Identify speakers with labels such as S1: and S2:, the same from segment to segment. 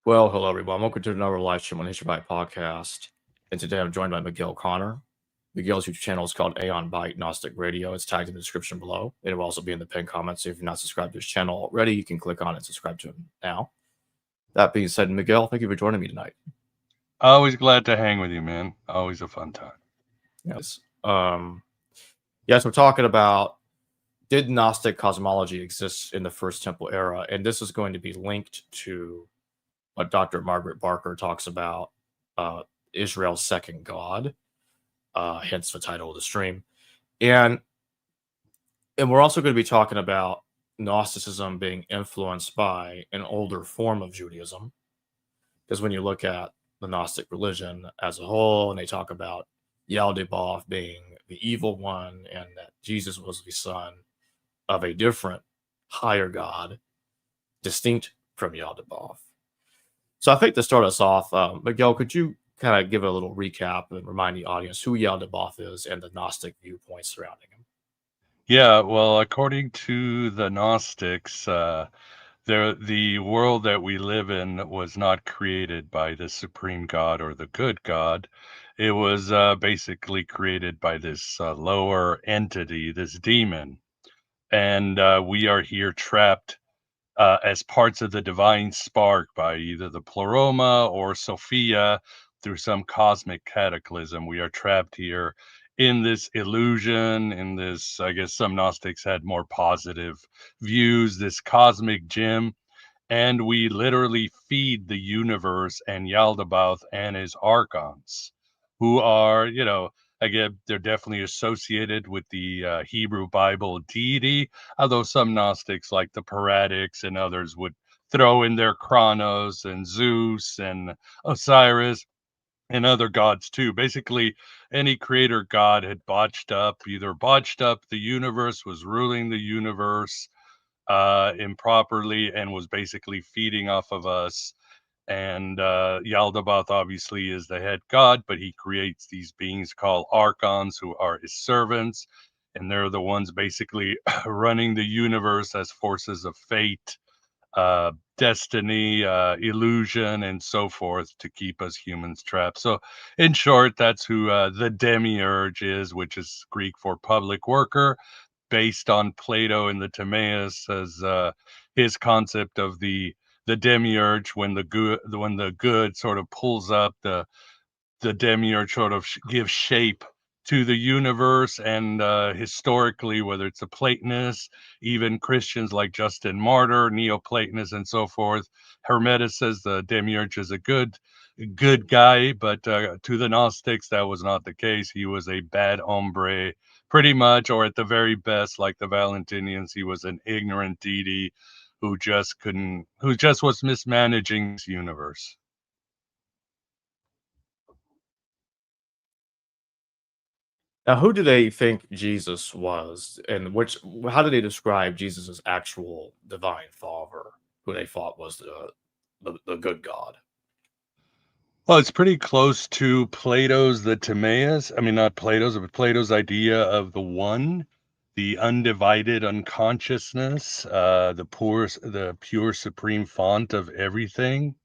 S1: Well, hello everyone. Welcome to another live stream on History Byte podcast. And today I'm joined by Miguel Connor. Miguel's YouTube channel is called Aeon Byte Gnostic Radio. It's tagged in the description below. It will also be in the pinned comments. So if you're not subscribed to his channel already, you can click on it and subscribe to him now. That being said, Miguel, thank you for joining me tonight.
S2: Always glad to hang with you, man. Always a fun time.
S1: Yes. Yes, we're talking about, did Gnostic cosmology exist in the First Temple era? And this is going to be linked to what Dr. Margaret Barker talks about, Israel's second God, hence the title of the stream. And we're also going to be talking about Gnosticism being influenced by an older form of Judaism. Because when you look at the Gnostic religion as a whole, and they talk about Yaldaboth being the evil one, and that Jesus was the son of a different, higher God, distinct from Yaldaboth. So I think to start us off, Miguel, could you kind of give a little recap and remind the audience who Yaldaboth is and the Gnostic viewpoints surrounding him?
S2: Yeah, well, according to the Gnostics, the world that we live in was not created by the supreme God or the good God. It was basically created by this lower entity, this demon. And we are here trapped as parts of the divine spark by either the Pleroma or Sophia through some cosmic cataclysm. We are trapped here in this illusion, in this, I guess some Gnostics had more positive views, this cosmic gym. And we literally feed the universe and Yaldabaoth and his archons, who are, again, they're definitely associated with the Hebrew Bible deity, although some Gnostics, like the Paradics and others, would throw in their Kronos and Zeus and Osiris and other gods too. Basically, any creator god had either botched up the universe, was ruling the universe improperly, and was basically feeding off of us. And Yaldabaoth obviously is the head god, but he creates these beings called archons who are his servants. And they're the ones basically running the universe as forces of fate, destiny, illusion, and so forth to keep us humans trapped. So, in short, that's who the demiurge is, which is Greek for public worker, based on Plato in the Timaeus as his concept of the demiurge. When the good sort of pulls up, the demiurge sort of gives shape to the universe. And historically, whether it's the Platonists, even Christians like Justin Martyr, Neoplatonists, and so forth, Hermetis says the demiurge is a good guy, but to the Gnostics that was not the case. He was a bad hombre, pretty much, or at the very best, like the Valentinians, he was an ignorant deity who just was mismanaging this universe.
S1: Now, who do they think Jesus was, and how do they describe Jesus' actual divine father, who they thought was the good God?
S2: Well, it's pretty close to Plato's the Timaeus. I mean, not Plato's, but Plato's idea of the one, the undivided unconsciousness, the pure supreme font of everything.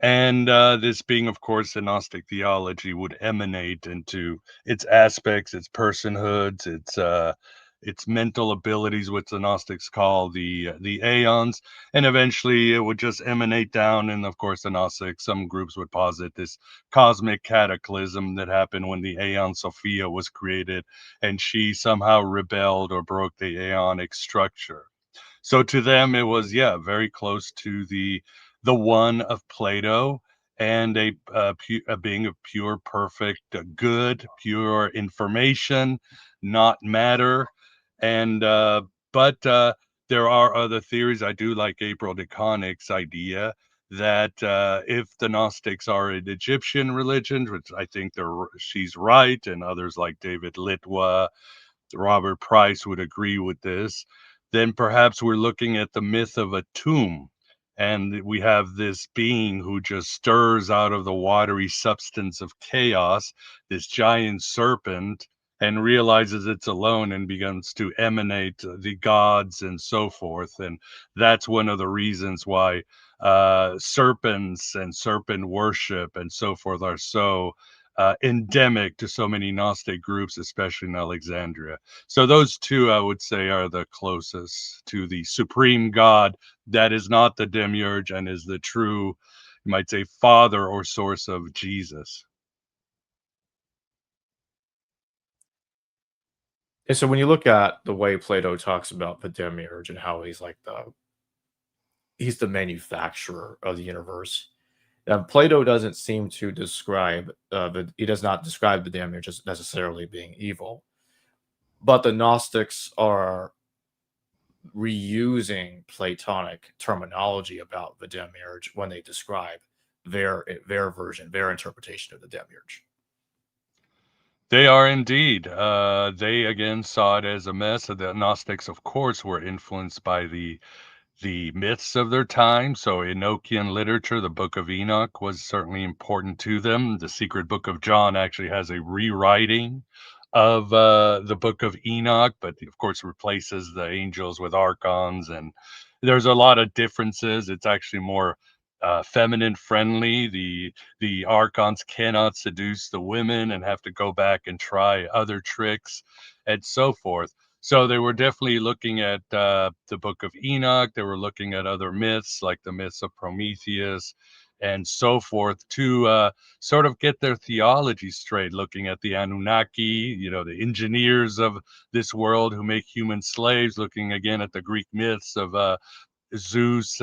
S2: And this being, of course, the Gnostic theology would emanate into its aspects, its personhoods, its mental abilities, which the Gnostics call the aeons, and eventually it would just emanate down. And of course, the Gnostics, some groups would posit this cosmic cataclysm that happened when the Aeon Sophia was created, and she somehow rebelled or broke the aeonic structure. So to them, it was, yeah, very close to the one of Plato, and a being of pure, perfect, good, pure information, not matter. And but there are other theories. I do like April DeConnick's idea that if the Gnostics are an Egyptian religion, which I think she's right, and others like David Litwa, Robert Price would agree with this, then perhaps we're looking at the myth of a tomb. And we have this being who just stirs out of the watery substance of chaos, this giant serpent. and realizes it's alone and begins to emanate the gods and so forth. And that's one of the reasons why serpents and serpent worship and so forth are so endemic to so many Gnostic groups, especially in Alexandria. So those two, I would say, are the closest to the supreme God that is not the demiurge and is the true, you might say, father or source of Jesus.
S1: And so when you look at the way Plato talks about the demiurge and how he's the manufacturer of the universe. Plato doesn't seem to describe he does not describe the demiurge as necessarily being evil, but the Gnostics are reusing Platonic terminology about the demiurge when they describe their version, their interpretation of the demiurge.
S2: They are indeed. They again saw it as a mess. The Gnostics, of course, were influenced by the myths of their time. So Enochian literature, the Book of Enoch was certainly important to them. The Secret Book of John actually has a rewriting of the Book of Enoch, but of course replaces the angels with archons, and there's a lot of differences. It's actually more feminine friendly. The archons cannot seduce the women and have to go back and try other tricks and so forth. So they were definitely looking at the Book of Enoch. They were looking at other myths like the myths of Prometheus and so forth to sort of get their theology straight, looking at the Anunnaki, the engineers of this world who make human slaves, looking again at the Greek myths of Zeus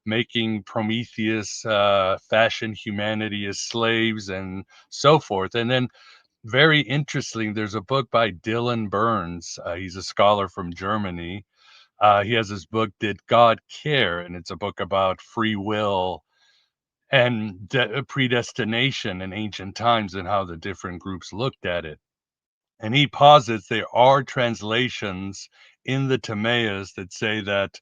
S2: making Prometheus fashion humanity as slaves and so forth. And then very interesting, there's a book by Dylan Burns. He's a scholar from Germany. He has this book, Did God Care? And it's a book about free will and predestination in ancient times and how the different groups looked at it. And he posits there are translations in the Timaeus that say that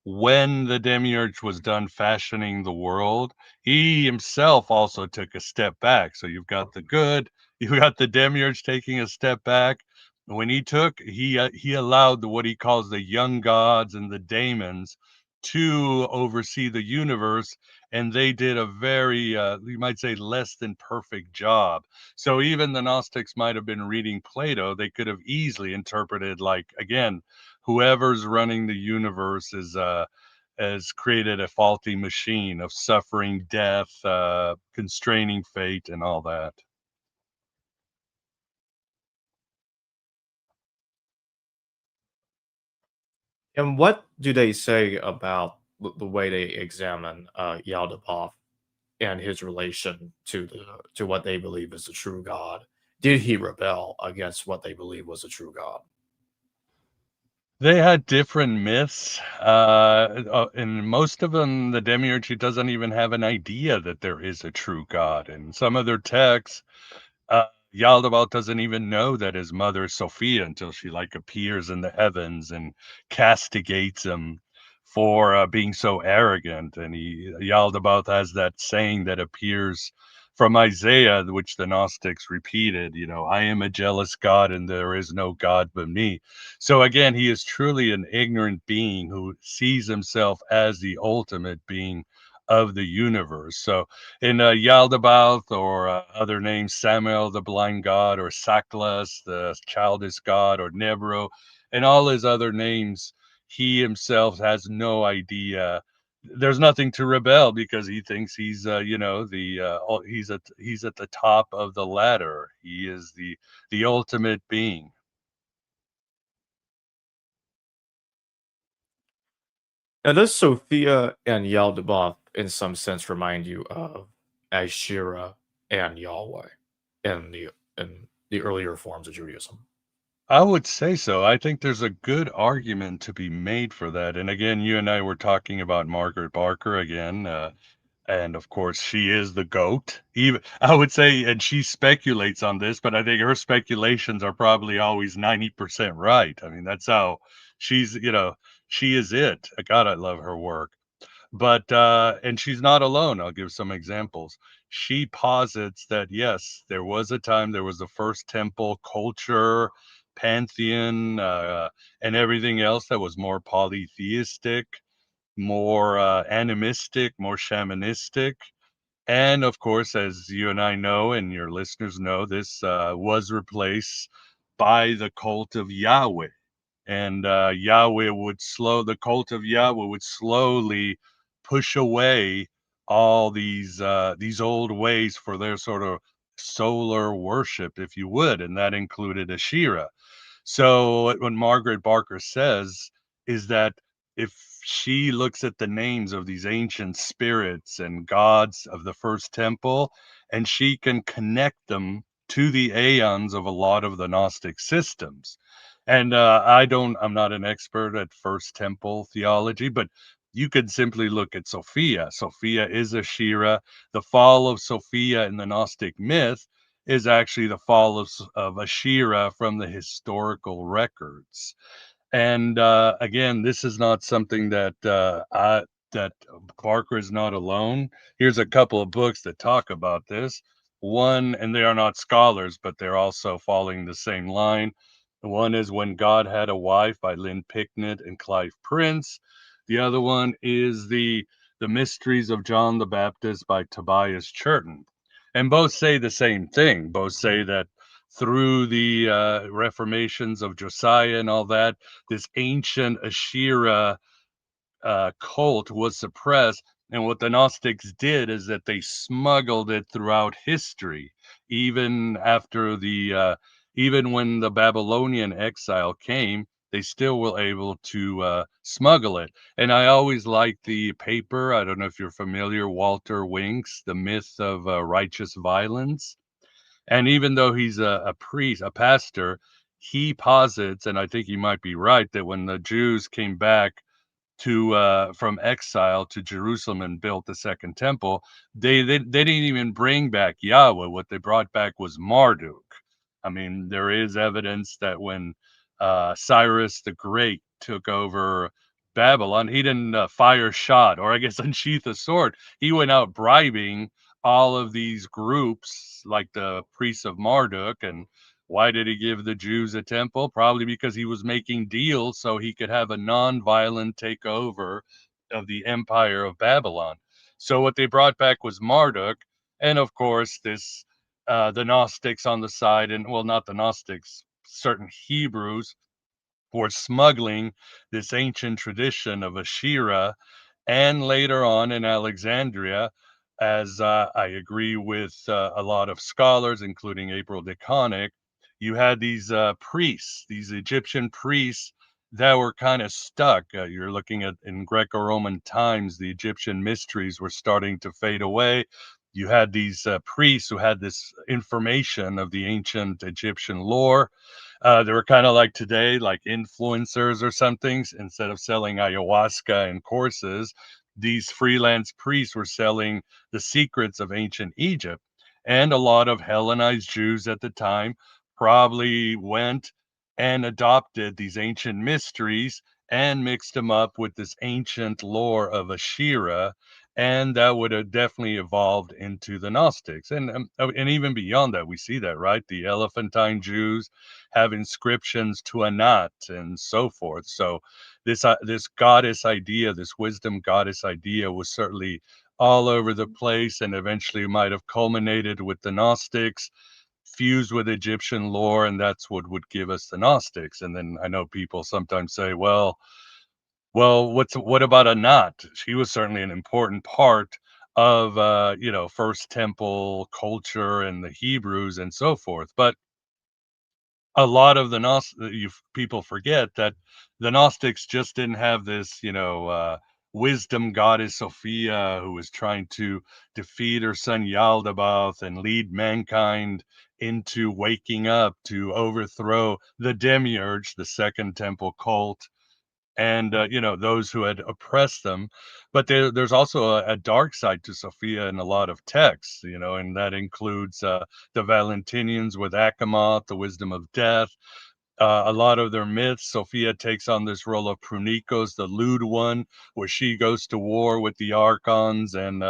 S2: when the demiurge was done fashioning the world, he himself also took a step back. So you've got the good, you've got the demiurge taking a step back. When he allowed what he calls the young gods and the daemons to oversee the universe, and they did a very, you might say, less than perfect job. So even the Gnostics might have been reading Plato, they could have easily interpreted like, again, whoever's running the universe is has created a faulty machine of suffering, death, constraining fate, and all that.
S1: And what do they say about the way they examine Yaldaboth and his relation to what they believe is the true God? Did he rebel against what they believe was a true God?
S2: They had different myths, and most of them, the demiurge, he doesn't even have an idea that there is a true God. And some of their texts, Uh, Yaldabaoth doesn't even know that his mother is Sophia until she like appears in the heavens and castigates him for being so arrogant. And Yaldabaoth has that saying that appears from Isaiah, which the Gnostics repeated, I am a jealous God and there is no God but me. So again, he is truly an ignorant being who sees himself as the ultimate being of the universe. So in Yaldabaoth or other names, Samuel the blind god, or Saklas the childish god, or Nebro, and all his other names, he himself has no idea. There's nothing to rebel because he thinks he's, he's at the top of the ladder. He is the ultimate being.
S1: Now, does Sophia and Yaldabaoth, in some sense, remind you of Asherah and Yahweh in the earlier forms of Judaism?
S2: I would say so. I think there's a good argument to be made for that. And again, you and I were talking about Margaret Barker again. And of course, she is the goat. Even I would say, and she speculates on this, but I think her speculations are probably always 90% right. I mean, that's how she's, she is it. God, I love her work. But and she's not alone. I'll give some examples. She posits that yes, there was a time, there was the first temple culture, pantheon, and everything else that was more polytheistic, more animistic, more shamanistic. And of course, as you and I know, and your listeners know, this was replaced by the cult of Yahweh. And the cult of Yahweh would slowly push away all these old ways for their sort of solar worship, if you would, and that included Asherah. So what Margaret Barker says is that if she looks at the names of these ancient spirits and gods of the first temple, and she can connect them to the aeons of a lot of the Gnostic systems. And I'm not an expert at first temple theology, but you could simply look at Sophia. Sophia is Asherah. The fall of Sophia in the Gnostic myth is actually the fall of Asherah from the historical records. And again, this is not something that Barker is not alone. Here's a couple of books that talk about this. One, and they are not scholars, but they're also following the same line. One is When God Had a Wife by Lynn Picknett and Clive Prince. The other one is the Mysteries of John the Baptist by Tobias Churton. And both say the same thing. Both say that through the reformations of Josiah and all that, this ancient Asherah cult was suppressed. And what the Gnostics did is that they smuggled it throughout history, even after even when the Babylonian exile came, they still were able to smuggle it. And I always liked the paper. I don't know if you're familiar, Walter Wink's The Myth of Righteous Violence. And even though he's a priest, a pastor, he posits, and I think he might be right, that when the Jews came back to from exile to Jerusalem and built the second temple, they didn't even bring back Yahweh. What they brought back was Marduk. I mean, there is evidence that when Cyrus the Great took over Babylon, he didn't fire shot or I guess unsheath a sword. He went out bribing all of these groups like the priests of Marduk. And why did he give the Jews a temple? Probably because he was making deals so he could have a non-violent takeover of the empire of Babylon. So what they brought back was Marduk, and of course this the Gnostics on the side, and well, not the Gnostics, certain Hebrews were smuggling this ancient tradition of Asherah, and later on in Alexandria, as I agree with a lot of scholars, including April DeConnick, you had these priests, these Egyptian priests that were kind of stuck. You're looking at in Greco-Roman times, the Egyptian mysteries were starting to fade away. You had these priests who had this information of the ancient Egyptian lore. They were kind of like today, like influencers or something. Instead of selling ayahuasca and courses, these freelance priests were selling the secrets of ancient Egypt. And a lot of Hellenized Jews at the time probably went and adopted these ancient mysteries and mixed them up with this ancient lore of Asherah. And that would have definitely evolved into the Gnostics. And even beyond that, we see that, right? The Elephantine Jews have inscriptions to Anat and so forth. So this goddess idea, this wisdom goddess idea, was certainly all over the place, and eventually might have culminated with the Gnostics, fused with Egyptian lore, and that's what would give us the Gnostics. And then I know people sometimes say, well, what about Anat? She was certainly an important part of first temple culture and the Hebrews and so forth. But a lot of the people forget that the Gnostics just didn't have this, wisdom goddess Sophia who was trying to defeat her son Yaldaboth and lead mankind into waking up to overthrow the demiurge, the second temple cult, and those who had oppressed them. But there's also a dark side to Sophia in a lot of texts, and that includes the Valentinians with Achamoth, the wisdom of death. a lot of their myths. Sophia takes on this role of Prunikos, the lewd one, where she goes to war with the archons and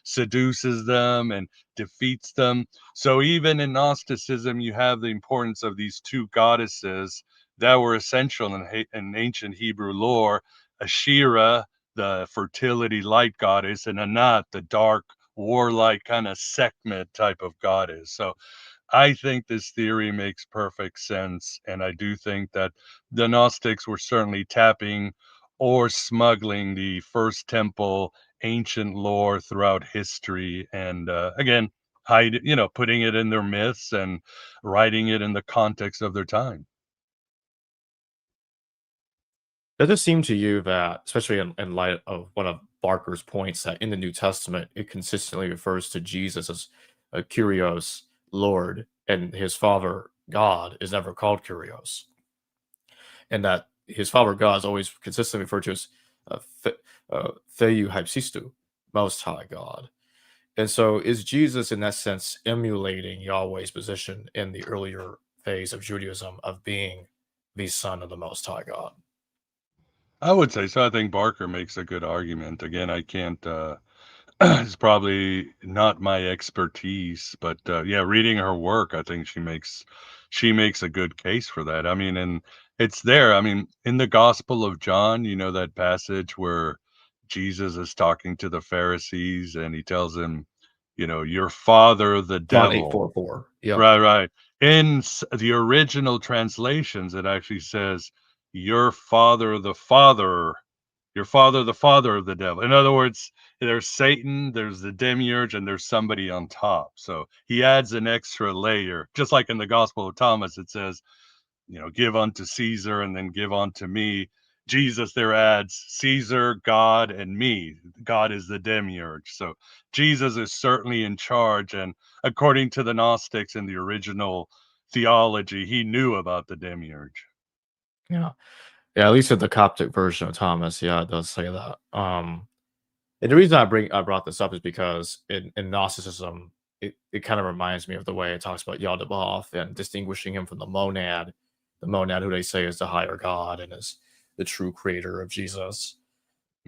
S2: seduces them and defeats them. So even in Gnosticism, you have the importance of these two goddesses that were essential in ancient Hebrew lore: Ashera, the fertility light goddess, and Anat, the dark, warlike kind of Sekhmet type of goddess. So I think this theory makes perfect sense, and I do think that the Gnostics were certainly tapping or smuggling the First Temple ancient lore throughout history, and again, putting it in their myths and writing it in the context of their time.
S1: Does it seem to you that, especially in light of one of Barker's points, that in the New Testament it consistently refers to Jesus as a Kyrios, Lord, and his Father God is never called Kyrios, and that his Father God is always consistently referred to as Theou Hypsistu, Most High God. And so, is Jesus in that sense emulating Yahweh's position in the earlier phase of Judaism of being the Son of the Most High God?
S2: I would say so. I think Barker makes a good argument. Again, I can't. It's probably not my expertise, but yeah, reading her work, I think she makes a good case for that. I mean, and it's there. I mean, in the Gospel of John, that passage where Jesus is talking to the Pharisees and he tells them, your father, the
S1: John 8,
S2: devil.
S1: 4, 4. Yep.
S2: Right, right. In the original translations, it actually says, your father, the father, your father, the father of the devil. In other words, there's Satan, there's the demiurge, and there's somebody on top. So he adds an extra layer, just like in the Gospel of Thomas, it says, give unto Caesar and then give unto me. Jesus there adds Caesar, God, and me. God is the demiurge. So Jesus is certainly in charge. And according to the Gnostics in the original theology, he knew about the demiurge.
S1: Yeah. Yeah, at least in the Coptic version of Thomas, yeah, it does say that. And the reason I brought this up is because in Gnosticism, it kind of reminds me of the way it talks about Yaldaboth and distinguishing him from the monad who they say is the higher God and is the true creator of Jesus.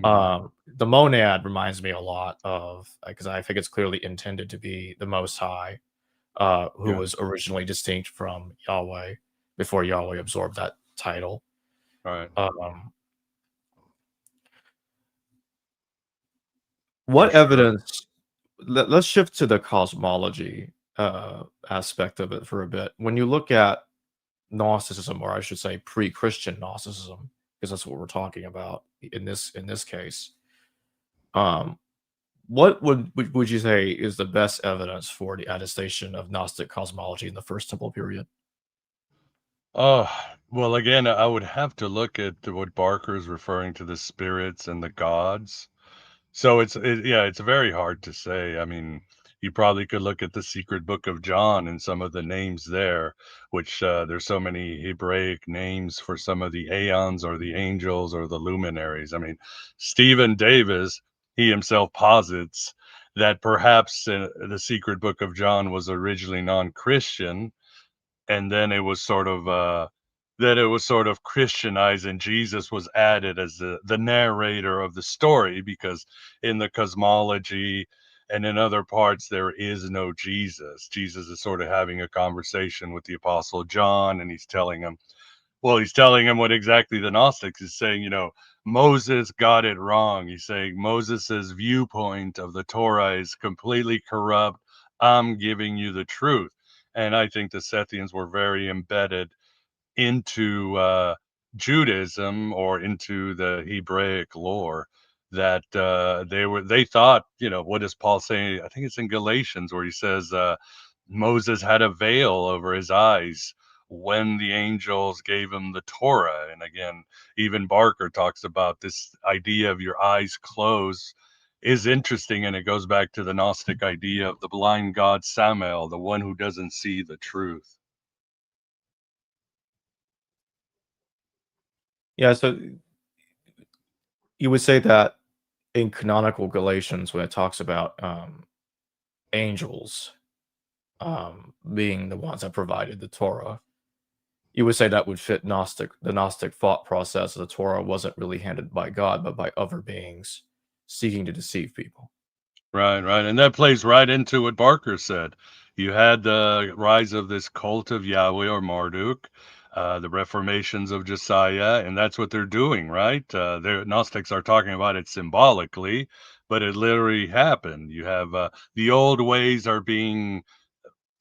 S2: Mhm.
S1: The monad reminds me a lot of, because I think it's clearly intended to be the Most High, who
S2: Yeah,
S1: was originally distinct from Yahweh before Yahweh absorbed that title.
S2: right.
S1: Um,
S2: For
S1: what
S2: sure.
S1: evidence? Let's shift to the cosmology aspect of it for a bit. When you look at Gnosticism, or I should say pre-Christian Gnosticism, because that's what we're talking about in this case. Um, what would you say is the best evidence for the attestation of Gnostic cosmology in the First Temple period?
S2: Oh, well, again, I would have to look at what Barker's referring to the spirits and the gods. So yeah, it's very hard to say. I mean, you probably could look at the secret book of John and some of the names there, which there's so many Hebraic names for some of the aeons or the angels or the luminaries. I mean, Stephen Davis, he himself posits that perhaps the secret book of John was originally non-Christian, and then it was sort of Christianized, and Jesus was added as the narrator of the story, because in the cosmology and in other parts there is no Jesus. Jesus is sort of having a conversation with the apostle John, and he's telling him what exactly the Gnostics is saying. Moses got it wrong. He's saying Moses's viewpoint of the Torah is completely corrupt. I'm giving you the truth. And I think the Sethians were very embedded into Judaism or into the Hebraic lore, that they thought, what does Paul say? I think it's in Galatians where he says Moses had a veil over his eyes when the angels gave him the Torah. And again, even Barker talks about this idea of your eyes closed is interesting, and it goes back to the Gnostic idea of the blind god Samael, the one who doesn't see the truth.
S1: Yeah, so you would say that in canonical Galatians, when it talks about angels being the ones that provided the Torah, you would say that would fit the Gnostic thought process. The Torah wasn't really handed by God, but by other beings seeking to deceive people.
S2: Right, right. And that plays right into what Barker said. You had the rise of this cult of Yahweh or Marduk, the reformations of Josiah, and that's what they're doing, right? The Gnostics are talking about it symbolically, but it literally happened. You have the old ways are being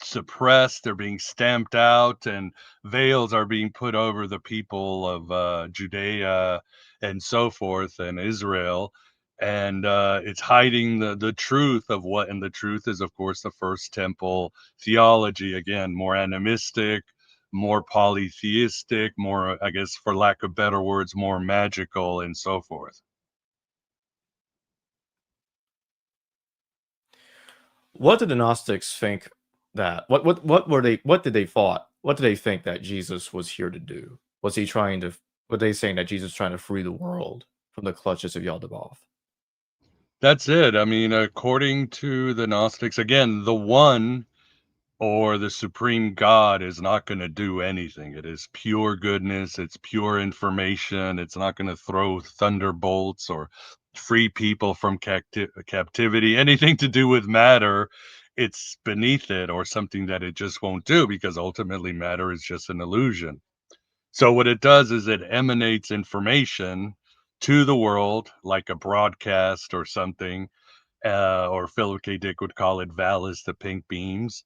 S2: suppressed, they're being stamped out, and veils are being put over the people of Judea and so forth, and Israel. And it's hiding the truth of what, and the truth is, of course, the first temple theology. Again, more animistic, more polytheistic, more, I guess, for lack of better words, more magical, and so forth.
S1: What did the Gnostics think that what did they thought? What did they think that Jesus was here to do? Was he trying to were they saying that Jesus was trying to free the world from the clutches of Yaldaboth?
S2: That's it. I mean, according to the Gnostics, again, the one or the supreme God is not going to do anything. It is pure goodness, it's pure information. It's not going to throw thunderbolts or free people from captivity, anything to do with matter. It's beneath it, or something that it just won't do, because ultimately matter is just an illusion. So what it does is it emanates information to the world like a broadcast or something, or Philip K. Dick would call it Valis, the pink beams.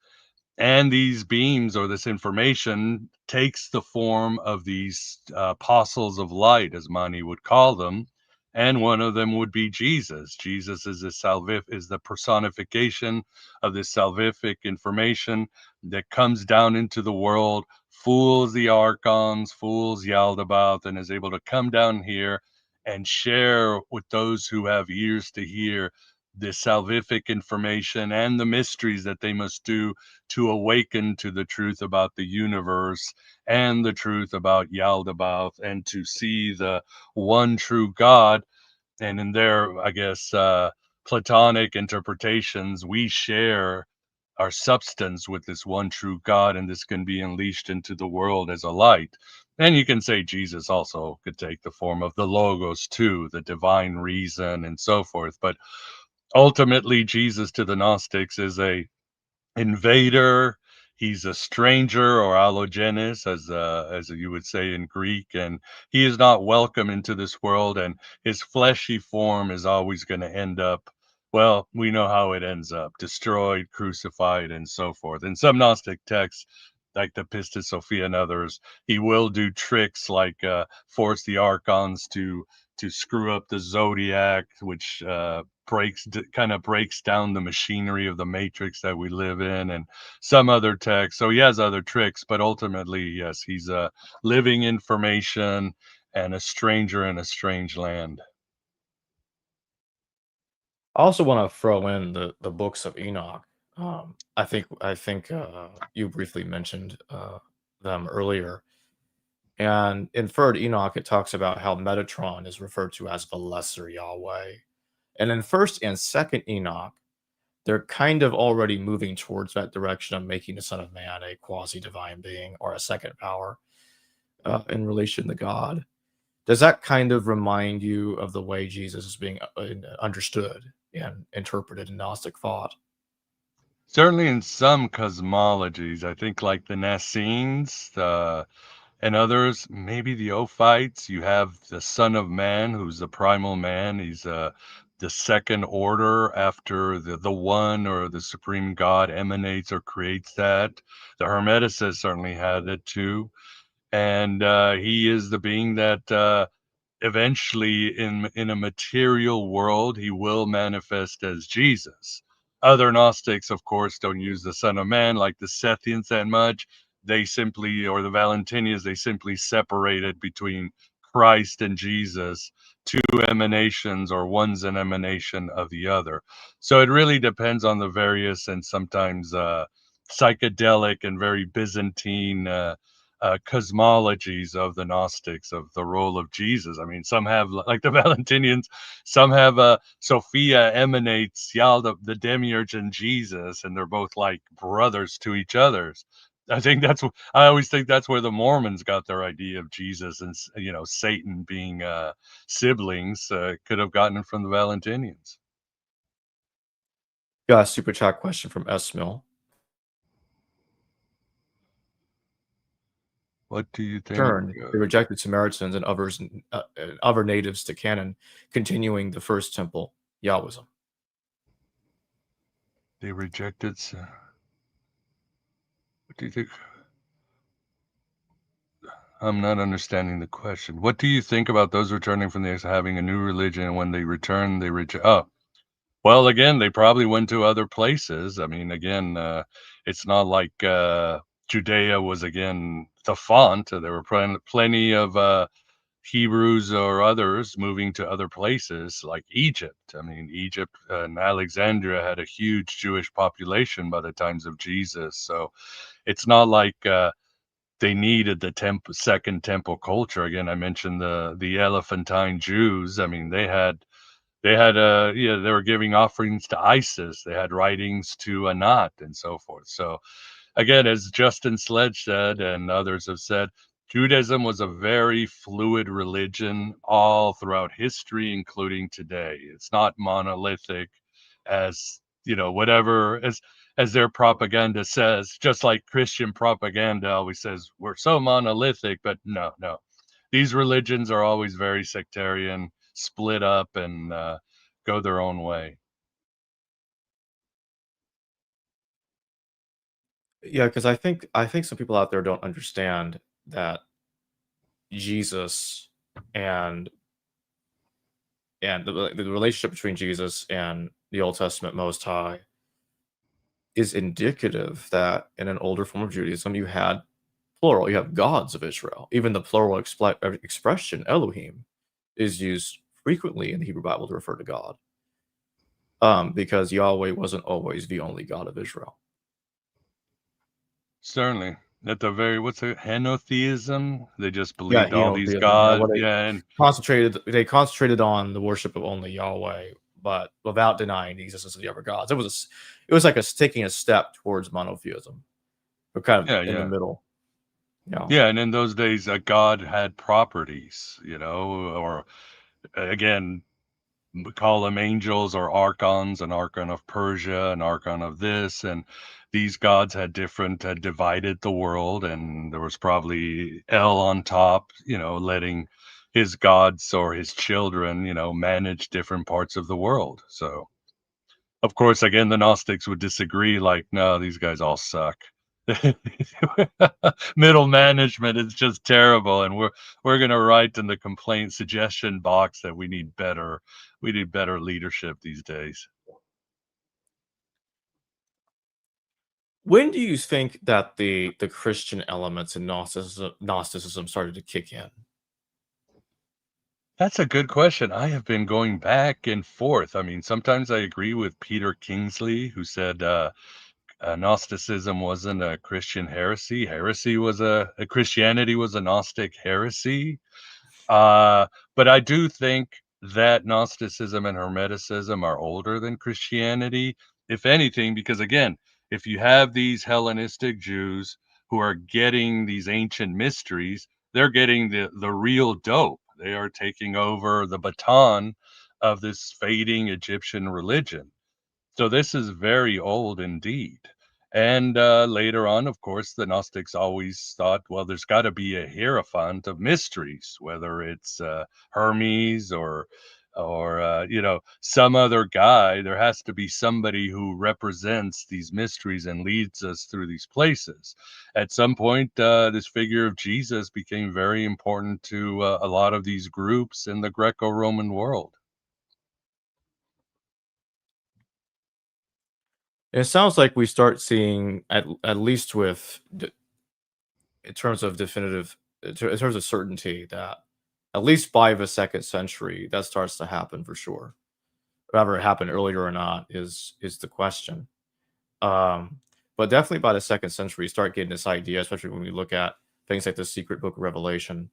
S2: And these beams, or this information, takes the form of these apostles of light, as Mani would call them. And one of them would be Jesus. Jesus is the personification of this salvific information that comes down into the world, fools the archons, fools Yaldabaoth, and is able to come down here and share with those who have ears to hear this salvific information and the mysteries that they must do to awaken to the truth about the universe and the truth about Yaldabaoth, and to see the one true God. And in their, I guess, Platonic interpretations, we share our substance with this one true God, and this can be unleashed into the world as a light. And you can say Jesus also could take the form of the Logos too, the divine reason, and so forth. But ultimately, Jesus to the Gnostics is a invader. He's a stranger, or allogenes, as you would say in Greek, and he is not welcome into this world. And his fleshy form is always going to end up. Well, we know how it ends up: destroyed, crucified, and so forth. In some Gnostic texts, like the Pistis Sophia and others, he will do tricks like force the archons to screw up the zodiac, which kind of breaks down the machinery of the matrix that we live in, and some other tech. So he has other tricks, but ultimately, yes, he's a living information and a stranger in a strange land.
S1: I also want to throw in the books of Enoch. I think you briefly mentioned them earlier. And in Third Enoch, it talks about how Metatron is referred to as the lesser Yahweh. And in First and Second Enoch, they're kind of already moving towards that direction of making the Son of Man a quasi-divine being or a second power in relation to God. Does that kind of remind you of the way Jesus is being understood and interpreted in Gnostic thought?
S2: Certainly in some cosmologies, I think like the Nassenes, and others, maybe the Ophites, you have the Son of Man, who's the primal man. He's the second order after the one, or the supreme God emanates or creates that. The Hermeticists certainly had it too. And he is the being that eventually in a material world he will manifest as Jesus. Other Gnostics, of course, don't use the Son of Man, like the Sethians, that much. They simply, or the Valentinians, they simply separated between Christ and Jesus, two emanations, or one's an emanation of the other. So it really depends on the various and sometimes psychedelic and very Byzantine cosmologies of the Gnostics, of the role of Jesus. I mean, some have, like the Valentinians, some have Sophia emanates Yalda, the demiurge, and Jesus, and they're both like brothers to each other. I always think that's where the Mormons got their idea of Jesus and Satan being siblings. Could have gotten it from the Valentinians.
S1: Got a super chat question from S. Mill.
S2: What do you think?
S1: Turned, they rejected Samaritans and other natives to canon, continuing the first temple Yahwism.
S2: They rejected. What do you think? I'm not understanding the question. What do you think about those returning from the ex having a new religion, and when they return, they reject? Oh, well, again, they probably went to other places. I mean, again, it's not like Judea was again the font. There were plenty of Hebrews or others moving to other places like Egypt. I mean, Egypt and Alexandria had a huge Jewish population by the times of Jesus. So it's not like they needed the second temple culture. Again, I mentioned the Elephantine Jews. I mean, they were giving offerings to Isis. They had writings to Anat and so forth. So again, as Justin Sledge said, and others have said, Judaism was a very fluid religion all throughout history, including today. It's not monolithic as, whatever, as their propaganda says, just like Christian propaganda always says, we're so monolithic, but no. These religions are always very sectarian, split up, and go their own way.
S1: Yeah, because I think some people out there don't understand that Jesus and the relationship between Jesus and the Old Testament Most High is indicative that in an older form of Judaism you had plural, you have gods of Israel. Even the plural expression Elohim is used frequently in the Hebrew Bible to refer to God, because Yahweh wasn't always the only God of Israel.
S2: Certainly. At the very, what's it, henotheism? They just believed all these
S1: henotheism,
S2: gods.
S1: they
S2: And
S1: concentrated on the worship of only Yahweh, but without denying the existence of the other gods. It was like taking a step towards monotheism, but kind of in the middle.
S2: Yeah, and in those days, a god had properties, or again, we call them angels or archons, an archon of Persia, an archon of this, and these gods had divided the world, and there was probably El on top, letting his gods or his children, manage different parts of the world. So, of course, again, the Gnostics would disagree, like, no, these guys all suck. Middle management is just terrible, and we're going to write in the complaint suggestion box that we need better leadership these days.
S1: When do you think that the Christian elements in Gnosticism started to kick in?
S2: That's a good question. I have been going back and forth. I mean, sometimes I agree with Peter Kingsley, who said Gnosticism wasn't a Christian heresy. Christianity was a Gnostic heresy. But I do think that Gnosticism and Hermeticism are older than Christianity, if anything, because again, if you have these Hellenistic Jews who are getting these ancient mysteries, they're getting the real dope. They are taking over the baton of this fading Egyptian religion. So this is very old indeed. And later on, of course, the Gnostics always thought, well, there's got to be a hierophant of mysteries, whether it's Hermes or some other guy. There has to be somebody who represents these mysteries and leads us through these places. At some point, this figure of Jesus became very important to a lot of these groups in the Greco-Roman world.
S1: It sounds like we start seeing at least in terms of certainty that at least by the 2nd century that starts to happen for sure. Whether it happened earlier or not is the question. But definitely by the 2nd century, you start getting this idea, especially when we look at things like the Secret Book of Revelation.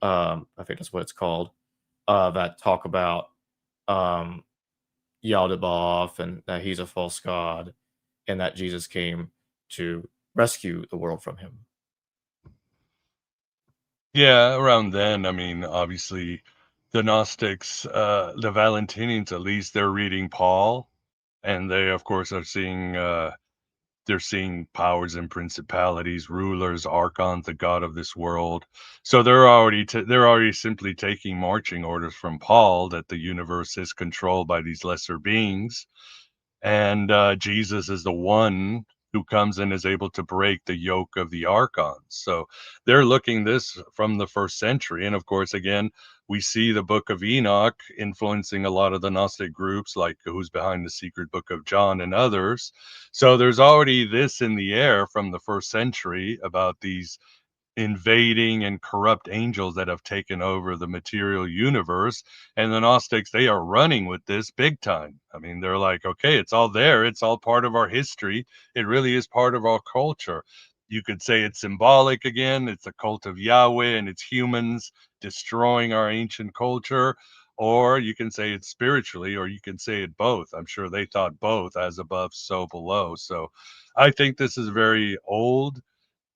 S1: I think that's what it's called. That talk about Yaldaboth and that he's a false god, and that Jesus came to rescue the world from him.
S2: Yeah, around then, I mean, obviously, the Gnostics, the Valentinians at least, they're reading Paul, and they, of course, are seeing they're seeing powers and principalities, rulers, archons, the god of this world. So they're already simply taking marching orders from Paul that the universe is controlled by these lesser beings, and Jesus is the one who comes and is able to break the yoke of the archons. So they're looking this from the first century, and of course, again, we see the Book of Enoch influencing a lot of the Gnostic groups, like who's behind the secret Book of John and others. So there's already this in the air from the first century about these invading and corrupt angels that have taken over the material universe. And the Gnostics, they are running with this big time. I mean, they're like, okay, it's all there. It's all part of our history. It really is part of our culture. You could say it's symbolic again. It's a cult of Yahweh and it's humans destroying our ancient culture. Or you can say it's spiritually, or you can say it both. I'm sure they thought both, as above, so below. So I think this is very old,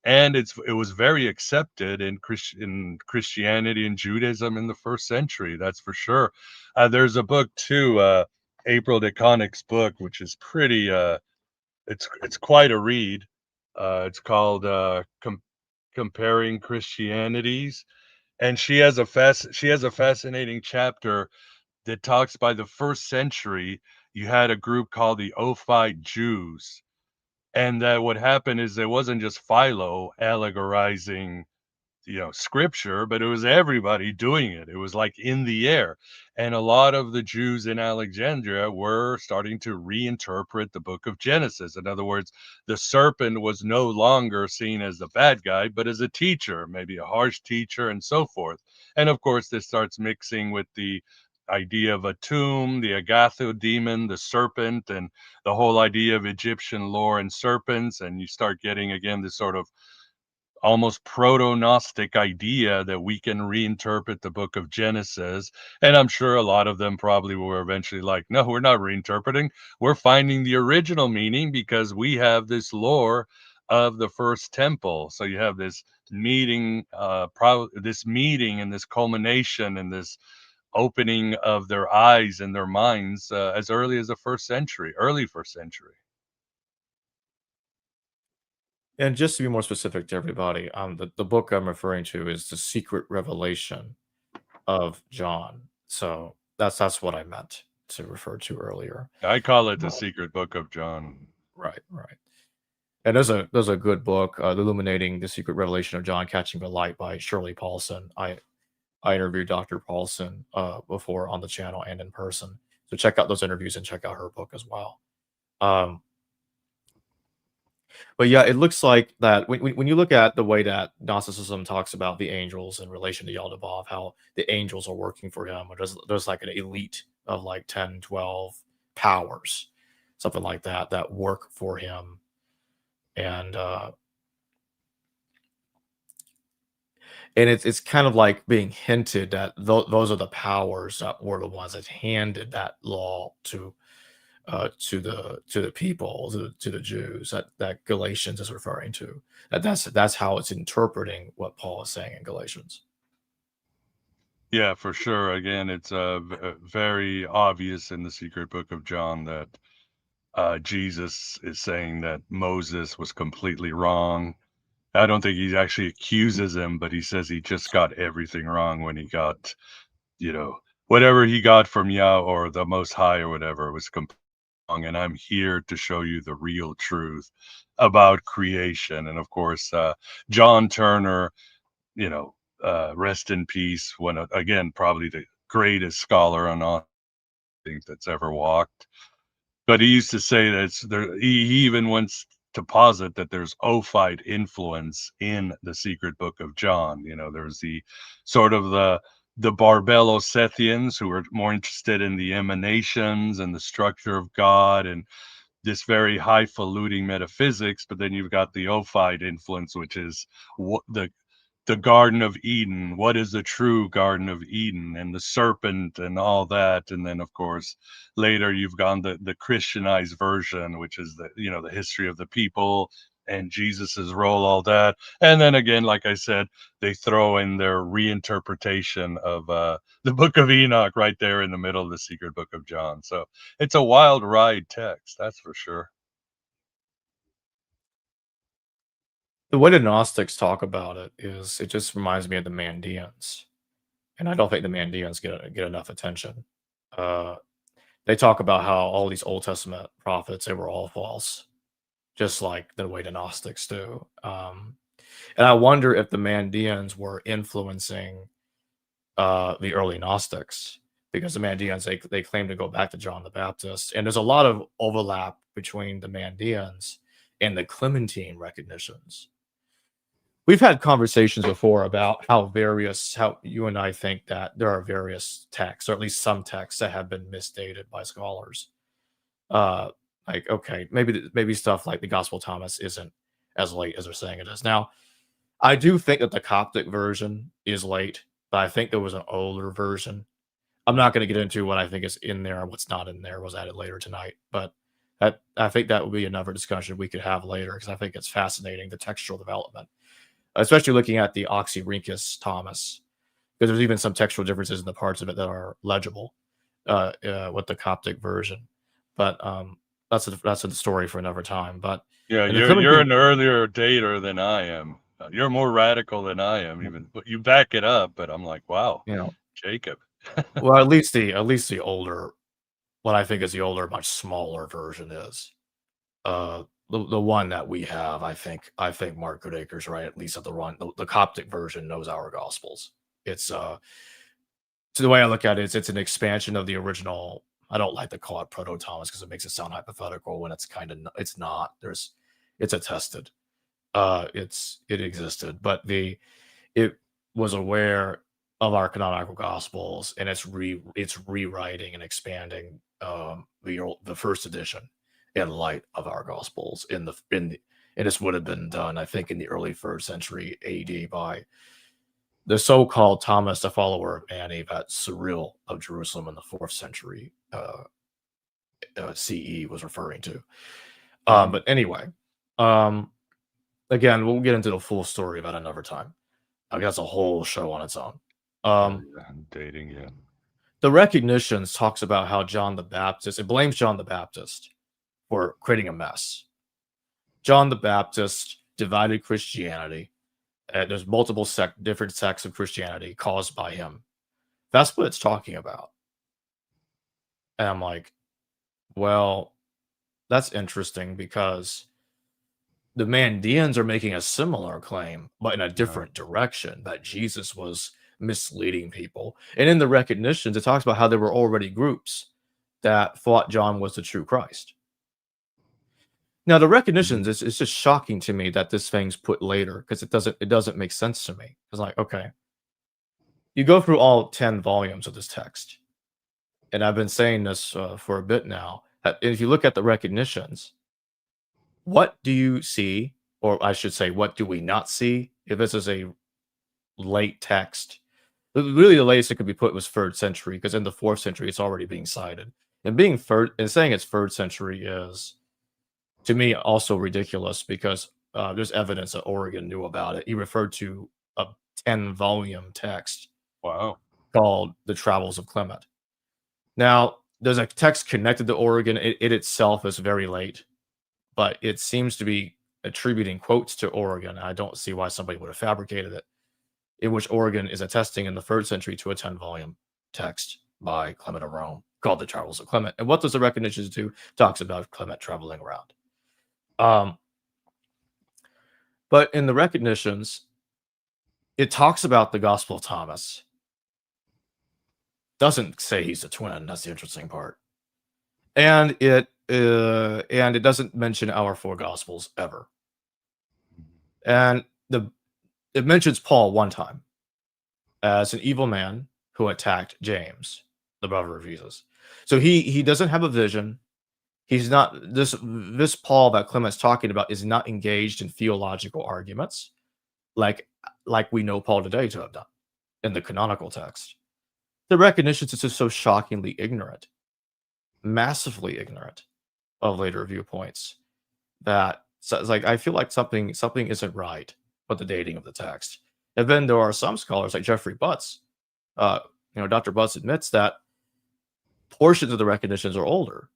S2: and it was very accepted in Christianity and Judaism in the first century. That's for sure. There's a book too, April DeConnick's book, which is pretty. It's quite a read. It's called Comparing Christianities, and she has a fascinating chapter that talks by the first century. You had a group called the Ophite Jews, and that what happened is there wasn't just Philo allegorizing, scripture, but it was everybody doing it. It was like in the air. And a lot of the Jews in Alexandria were starting to reinterpret the book of Genesis. In other words, the serpent was no longer seen as the bad guy, but as a teacher, maybe a harsh teacher, and so forth. And of course, this starts mixing with the idea of a tomb, the Agatho demon, the serpent, and the whole idea of Egyptian lore and serpents. And you start getting again this sort of almost proto-Gnostic idea that we can reinterpret the book of Genesis. And I'm sure a lot of them probably were eventually like, no, we're not reinterpreting. We're finding the original meaning because we have this lore of the first temple. So you have this meeting, this meeting and this culmination and this opening of their eyes and their minds as early as the first century, early first century.
S1: And just to be more specific to everybody, the book I'm referring to is The Secret Revelation of John. So that's what I meant to refer to earlier.
S2: I call it the secret book of John.
S1: Right, right. And there's a good book, Illuminating the Secret Revelation of John, Catching the Light by Shirley Paulson. I interviewed Dr. Paulson before on the channel and in person. So check out those interviews and check out her book as well. But yeah, it looks like that when you look at the way that Gnosticism talks about the angels in relation to Yaldaboth, how the angels are working for him, or there's like an elite of like 10, 12 powers, something like that, that work for him. And it's kind of like being hinted that those are the powers that were the ones that handed that law to the people, to the Jews, that Galatians is referring to. That's how it's interpreting what Paul is saying in Galatians.
S2: Yeah, for sure. Again, it's very obvious in the secret book of John that Jesus is saying that Moses was completely wrong. I don't think he actually accuses him, but he says he just got everything wrong when he got, you know, whatever he got from Yah or the Most High or whatever was completely wrong. And I'm here to show you the real truth about creation. And of course, John Turner, rest in peace. When again, probably the greatest scholar on all that's ever walked. But he used to say that he even wants to posit that there's Ophite influence in the secret book of John. There's the sort of the Barbello Sethians who are more interested in the emanations and the structure of God and this very highfalutin metaphysics, but then you've got the Ophite influence, which is the Garden of Eden. What is the true Garden of Eden, and the serpent and all that? And then, of course, later you've gone the Christianized version, which is the history of the people, and Jesus's role, all that. And then again, like I said, they throw in their reinterpretation of the Book of Enoch right there in the middle of the secret Book of John. So it's a wild ride text, that's for sure.
S1: The way the Gnostics talk about it is, it just reminds me of the Mandaeans, and I don't think the Mandaeans get enough attention. Uh, they talk about how all these Old Testament prophets, they were all false, just like the way the Gnostics do. And I wonder if the Mandaeans were influencing the early Gnostics, because the Mandaeans, they claim to go back to John the Baptist, and there's a lot of overlap between the Mandaeans and the Clementine recognitions. We've had conversations before about how you and I think that there are various texts, or at least some texts, that have been misdated by scholars. Uh, like, okay, maybe stuff like the Gospel of Thomas isn't as late as they're saying it is. Now, I do think that the Coptic version is late, but I think there was an older version. I'm not going to get into what I think is in there and what's not in there, was added later tonight, but I think that would be another discussion we could have later, because I think it's fascinating, the textual development, especially looking at the Oxyrhynchus Thomas, because there's even some textual differences in the parts of it that are legible with the Coptic version. But that's a story for another time. But
S2: Yeah,
S1: in the
S2: you're
S1: Clementine,
S2: an earlier dater than I am. You're more radical than I am, even. But you back it up. But I'm like, wow,
S1: you know,
S2: Jacob.
S1: well, at least the older, what I think is the older, much smaller version is the one that we have. I think Mark Goodacre's right, at least at the run. The Coptic version knows our Gospels. It's so the way I look at it is, it's an expansion of the original. I don't like to call it Proto Thomas, because it makes it sound hypothetical when it's not. It's attested. It existed, but it was aware of our canonical Gospels, and it's rewriting and expanding the first edition in light of our Gospels and this would have been done, I think, in the early 1st century AD by the so-called Thomas, the follower of Annie, that Cyril of Jerusalem in the 4th century CE was referring to. But anyway, um, again, we'll get into the full story about another time. I guess a whole show on its own.
S2: Dating, yeah.
S1: The Recognitions talks about how John the Baptist, it blames John the Baptist for creating a mess. John the Baptist divided Christianity. There's multiple different sects of Christianity caused by him. That's what it's talking about. And I'm like, well, that's interesting, because the Mandaeans are making a similar claim, but in a different direction, that Jesus was misleading people. And in the Recognitions, it talks about how there were already groups that thought John was the true Christ. Now, the Recognitions, it's just shocking to me that this thing's put later, because it doesn't make sense to me. It's like, okay, you go through all 10 volumes of this text, and I've been saying this for a bit now. That if you look at the Recognitions, what do you see, or I should say, what do we not see, if this is a late text? Really, the latest it could be put was 3rd century, because in the 4th century, it's already being cited. And being third and saying it's 3rd century is, to me, also ridiculous, because there's evidence that Origen knew about it. He referred to a 10-volume text
S2: Wow.
S1: called The Travels of Clement. Now, there's a text connected to Origen. It itself is very late, but it seems to be attributing quotes to Origen. I don't see why somebody would have fabricated it, in which Origen is attesting in the 3rd century to a 10-volume text by Clement of Rome called The Travels of Clement. And what does the Recognitions do? Talks about Clement traveling around. But in the Recognitions, it talks about the Gospel of Thomas. Doesn't say he's a twin. That's the interesting part. And it doesn't mention our 4 Gospels ever. And it mentions Paul one time as an evil man who attacked James, the brother of Jesus. So he doesn't have a vision. He's not this Paul that Clement's talking about is not engaged in theological arguments like we know Paul today to have done in the canonical text. The Recognitions is just so shockingly ignorant, massively ignorant of later viewpoints, that So it's like I feel like something isn't right with the dating of the text. And then there are some scholars like Jeffrey Butts. Dr. Butts admits that portions of the recognitions are older.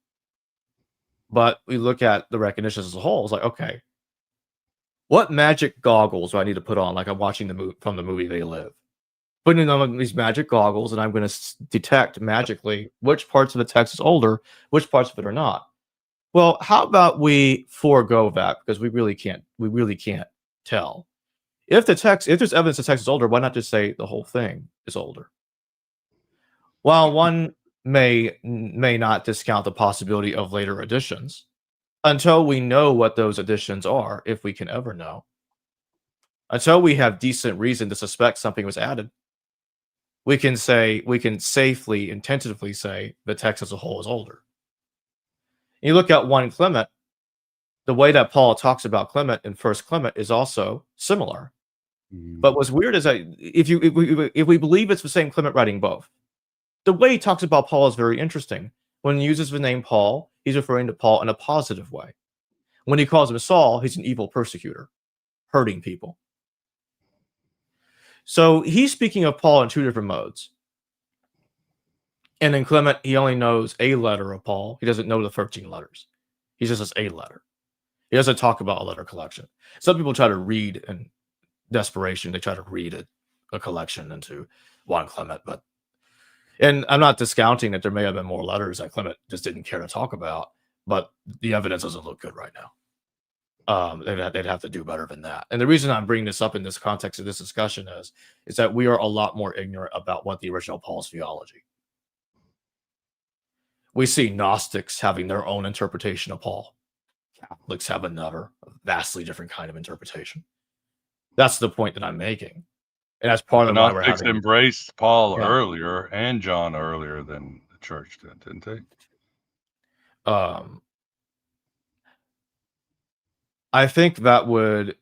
S1: But we look at the recognitions as a whole. It's like, okay, what magic goggles do I need to put on? Like I'm watching the movie from the movie They Live. Putting on these magic goggles, and I'm going to detect magically which parts of the text is older, which parts of it are not. Well, how about we forego that because we really can't tell. If there's evidence the text is older, why not just say the whole thing is older? While one may not discount the possibility of later additions, until we know what those additions are, if we can ever know, until we have decent reason to suspect something was added, we can safely and tentatively say the text as a whole is older. You look at 1 Clement, the way that Paul talks about Clement in 1 Clement is also similar. But what's weird is that if we believe it's the same Clement writing both, the way he talks about Paul is very interesting. When he uses the name Paul, he's referring to Paul in a positive way. When he calls him Saul, he's an evil persecutor, hurting people. So he's speaking of Paul in 2 different modes. And in Clement, he only knows a letter of Paul. He doesn't know the 13 letters. He just says a letter. He doesn't talk about a letter collection. Some people try to read in desperation. They try to read a collection into 1 Clement. And I'm not discounting that there may have been more letters that Clement just didn't care to talk about, but the evidence doesn't look good right now. They'd have to do better than that. And the reason I'm bringing this up in this context of this discussion is that we are a lot more ignorant about what the original Paul's theology. We see Gnostics having their own interpretation of Paul. Catholics have another, vastly different kind of interpretation. That's the point that I'm making. And that's part of why we're
S2: Gnostics
S1: having...
S2: embraced Paul earlier and John earlier than the church did, didn't they?
S1: I think that would...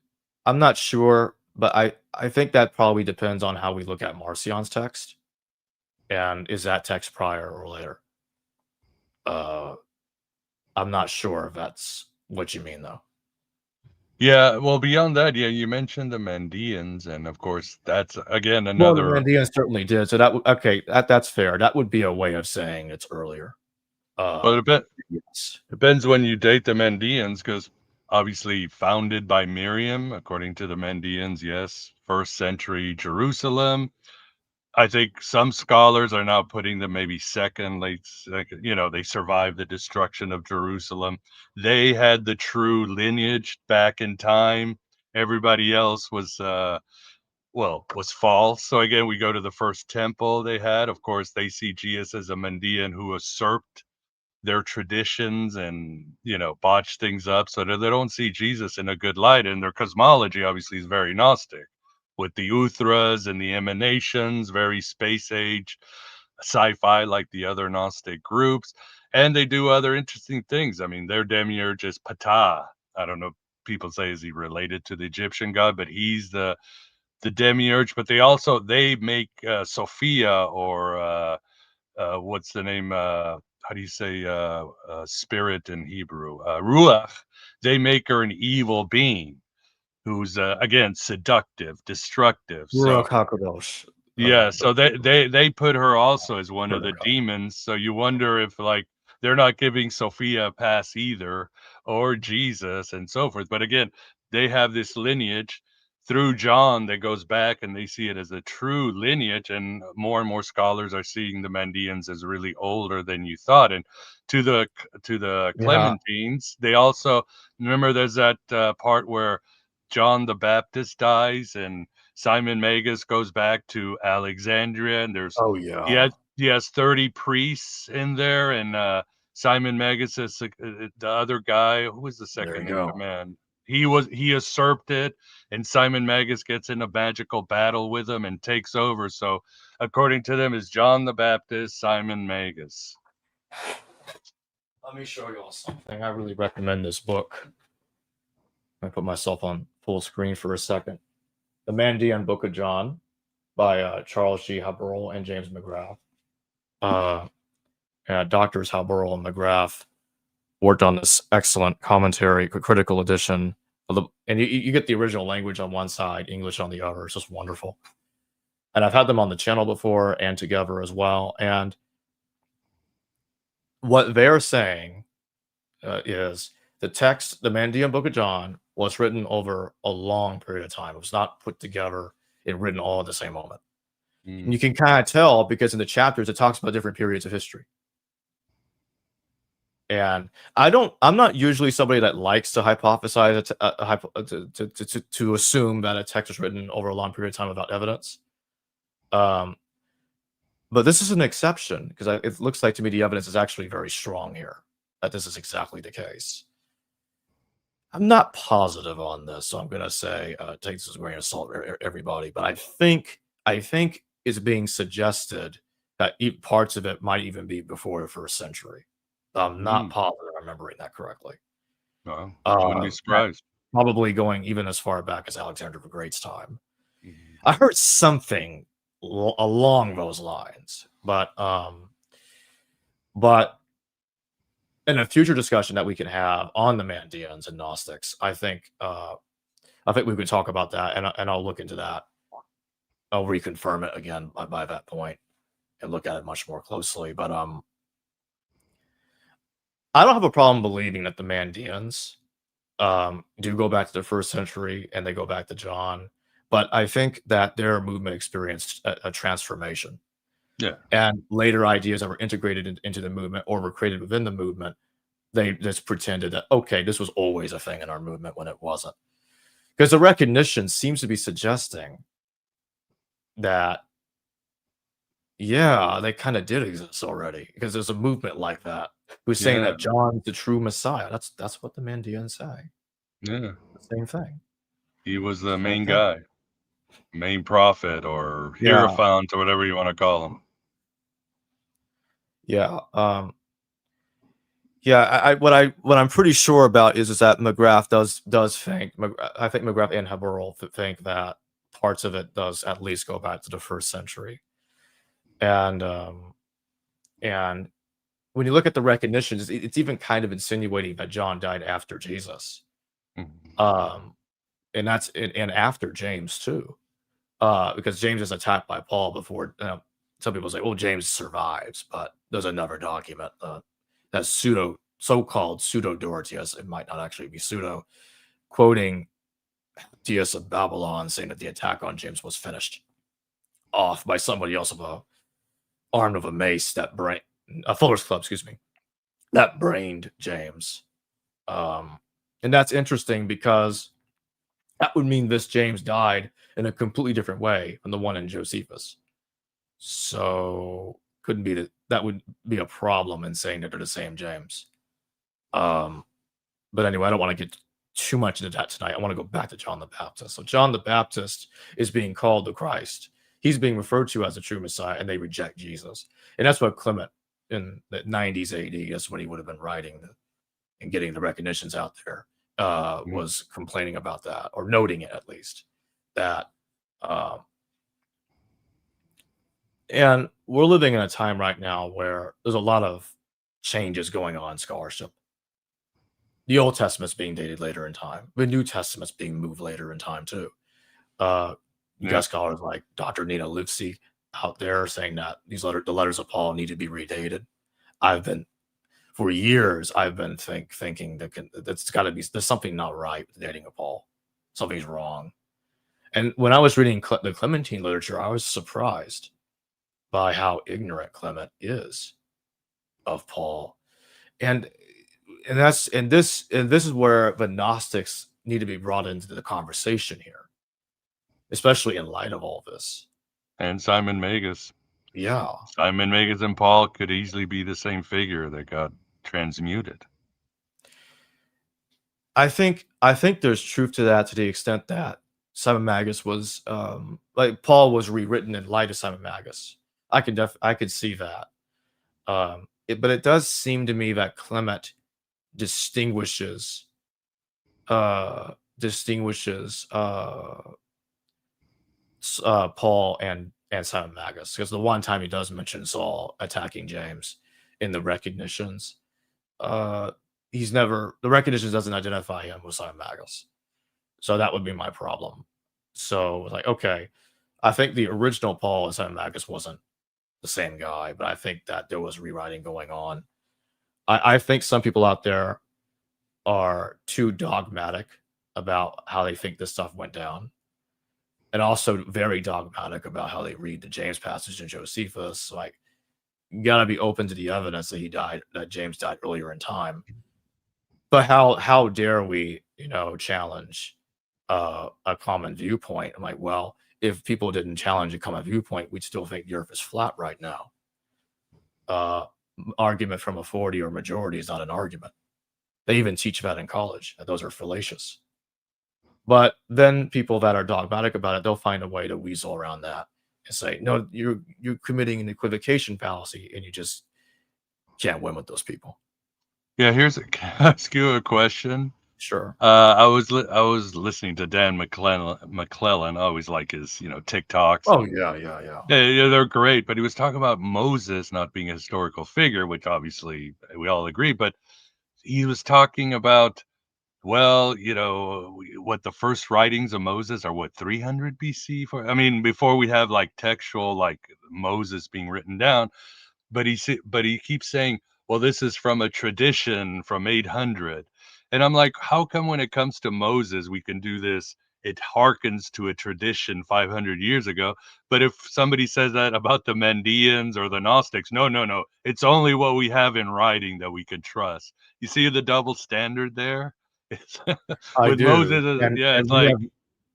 S1: I'm not sure, but I think that probably depends on how we look at Marcion's text. And is that text prior or later? I'm not sure if that's what you mean, though.
S2: Yeah, well, beyond that, yeah, you mentioned the Mandaeans, and of course, that's again
S1: Well,
S2: another.
S1: the Mandaeans certainly did. So that's fair. That would be a way of saying it's earlier.
S2: But
S1: Yes.
S2: depends when you date the Mandaeans, because obviously founded by Miriam, according to the Mandaeans, yes, 1st century Jerusalem. I think some scholars are now putting them maybe late second, they survived the destruction of Jerusalem. They had the true lineage back in time. Everybody else was false. So again, we go to the first temple they had. Of course, they see Jesus as a Mandaean who usurped their traditions and, botched things up. So they don't see Jesus in a good light. And their cosmology obviously is very Gnostic, with the Uthras and the emanations, very space age sci-fi like the other Gnostic groups. And they do other interesting things. I mean, their demiurge is Ptah. I don't know if people say, is he related to the Egyptian god, but he's the demiurge. But they make Sophia, or what's the name? How do you say spirit in Hebrew? Ruach. They make her an evil being who's again seductive, destructive. So
S1: Yeah,
S2: so they put her also as one of the demons. So you wonder if they're not giving Sophia a pass either, or Jesus and so forth. But again, they have this lineage through John that goes back, and they see it as a true lineage. And more scholars are seeing the Mandaeans as really older than you thought. And to the Clementines, they also remember there's that part where John the Baptist dies and Simon Magus goes back to Alexandria, and he has 30 priests in there, and Simon Magus is the other guy. Who was the second in command? He usurped it, and Simon Magus gets in a magical battle with him and takes over. So according to them, is John the Baptist, Simon Magus.
S1: Let me show you all something. I really recommend this book. I put myself on full screen for a second. The Mandaean Book of John by Charles G. Haberl and James McGrath. Doctors Haberl and McGrath worked on this excellent commentary, critical edition of the, and you get the original language on one side, English on the other. It's just wonderful. And I've had them on the channel before and together as well. And what they're saying is the text, the Mandaean Book of John, was written over a long period of time. It was not put together and written all at the same moment. And you can kind of tell because in the chapters it talks about different periods of history. And I'm not usually somebody that likes to hypothesize to assume that a text was written over a long period of time without evidence. But this is an exception because it looks like to me the evidence is actually very strong here that this is exactly the case. I'm not positive on this, so I'm going to say take this as a grain of salt, everybody. But I think it's being suggested that parts of it might even be before the 1st century. I'm not positive I'm remembering that correctly.
S2: Well, I wouldn't be surprised.
S1: Probably going even as far back as Alexander the Great's time. I heard something along those lines, but in a future discussion that we can have on the Mandaeans and Gnostics, I think we could talk about that, and I'll look into that. I'll reconfirm it again by that point and look at it much more closely. But I don't have a problem believing that the Mandaeans do go back to the 1st century and they go back to John, but I think that their movement experienced a transformation.
S2: Yeah.
S1: And later ideas that were integrated into the movement or were created within the movement, they just pretended that, okay, this was always a thing in our movement when it wasn't. Because the recognition seems to be suggesting that, yeah, they kind of did exist already because there's a movement like that who's saying that John's the true Messiah. That's what the Mandaeans say.
S2: Yeah.
S1: The same thing.
S2: He was the main guy, main prophet or hierophant or whatever you want to call him.
S1: Yeah. What I'm pretty sure about is that McGrath does think, I think McGrath and Haberl think that parts of it does at least go back to the 1st century. And when you look at the recognitions, it's even kind of insinuating that John died after Jesus. And that's and after James too. Because James is attacked by Paul before. Some people say, "Oh, James survives," but there's another document that's so-called pseudo-Dorotheus. It might not actually be pseudo, quoting Dias of Babylon, saying that the attack on James was finished off by somebody else armed with a mace a Fuller's Club, excuse me, that brained James. And that's interesting because that would mean this James died in a completely different way than the one in Josephus. So that would be a problem in saying that they're the same James. But anyway, I don't want to get too much into that tonight. I want to go back to John the Baptist. So John the Baptist is being called the Christ. He's being referred to as the true Messiah, and they reject Jesus. And that's what Clement in the 90s AD, that's when he would have been writing and getting the recognitions out there, was complaining about that, or noting it at least, that and we're living in a time right now where there's a lot of changes going on in scholarship. The Old Testament's being dated later in time. The New Testament's being moved later in time too. You got scholars like Dr. Nina Livesey out there saying that the letters of Paul need to be redated. For years, I've been thinking that's got to be, there's something not right with the dating of Paul. Something's wrong. And when I was reading the Clementine literature, I was surprised by how ignorant Clement is of Paul. And this is where the Gnostics need to be brought into the conversation here, especially in light of all this.
S2: And Simon Magus.
S1: Yeah.
S2: Simon Magus and Paul could easily be the same figure that got transmuted.
S1: I think there's truth to that, to the extent that Simon Magus was like Paul was rewritten in light of Simon Magus. I could see that. But it does seem to me that Clement distinguishes Paul and Simon Magus, because the one time he does mention Saul attacking James in the recognitions, the recognition doesn't identify him with Simon Magus. So that would be my problem. So like, okay, I think the original Paul and Simon Magus wasn't the same guy, but I think that there was rewriting going on. I think some people out there are too dogmatic about how they think this stuff went down, and also very dogmatic about how they read the James passage in Josephus. Like, you gotta be open to the evidence that James died earlier in time. But how dare we, challenge a common viewpoint? I'm like, well, if people didn't challenge a common viewpoint, we'd still think the Earth is flat right now. Argument from a 40 or majority is not an argument. They even teach that in college, that those are fallacious. But then people that are dogmatic about it, they'll find a way to weasel around that and say, no, you're committing an equivocation fallacy, and you just can't win with those people.
S2: Yeah, can I ask you a question?
S1: Sure.
S2: I was listening to Dan McClellan. I always like his, TikToks.
S1: Oh yeah.
S2: Yeah, they're great. But he was talking about Moses not being a historical figure, which obviously we all agree. But he was talking about, well, what the first writings of Moses are, 300 BC I mean, before we have like textual, like Moses being written down. But he keeps saying, well, this is from a tradition from 800. And I'm like, how come when it comes to Moses, we can do this? It harkens to a tradition 500 years ago. But if somebody says that about the Mandaeans or the Gnostics, no. It's only what we have in writing that we can trust. You see the double standard there?
S1: I
S2: With
S1: do.
S2: Moses,
S1: And
S2: it's like,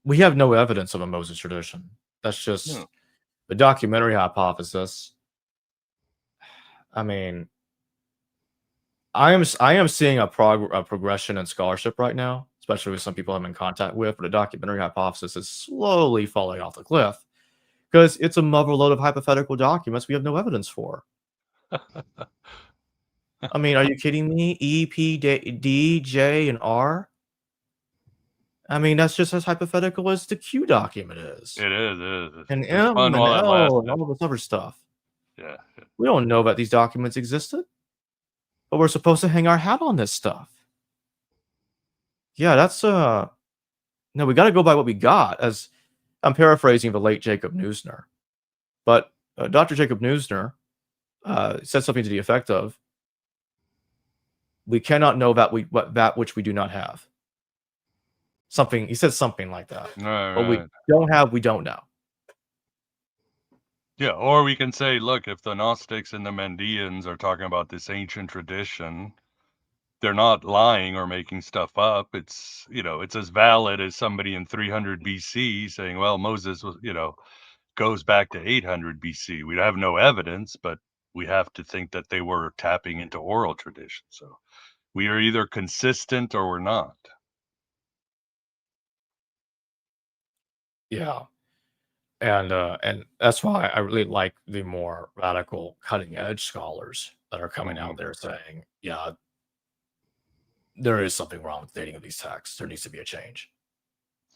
S1: we have no evidence of a Moses tradition. That's just the documentary hypothesis. I mean, I am seeing a progression in scholarship right now, especially with some people I'm in contact with. But the documentary hypothesis is slowly falling off the cliff because it's a motherload of hypothetical documents we have no evidence for. I mean, are you kidding me? E, P, D, J, and R? I mean, that's just as hypothetical as the Q document is.
S2: it is.
S1: And
S2: It's
S1: M
S2: fun
S1: and
S2: while it
S1: L and
S2: lasted.
S1: all this other stuff.
S2: Yeah.
S1: We don't know that these documents existed, but we're supposed to hang our hat on this stuff. Yeah, that's no, we got to go by what we got. As I'm paraphrasing the late Jacob Neusner, but Dr. Jacob Neusner said something to the effect of, "We cannot know that which we do not have." He said something like that.
S2: Right.
S1: What we don't have, we don't know.
S2: Yeah, or we can say, look, if the Gnostics and the Mandaeans are talking about this ancient tradition, they're not lying or making stuff up. It's, it's as valid as somebody in 300 BC saying, well, Moses was, goes back to 800 BC. We have no evidence, but we have to think that they were tapping into oral tradition. So we are either consistent or we're not.
S1: Yeah. And that's why I really like the more radical, cutting edge scholars that are coming out there saying, yeah, there is something wrong with dating of these texts. There needs to be a change.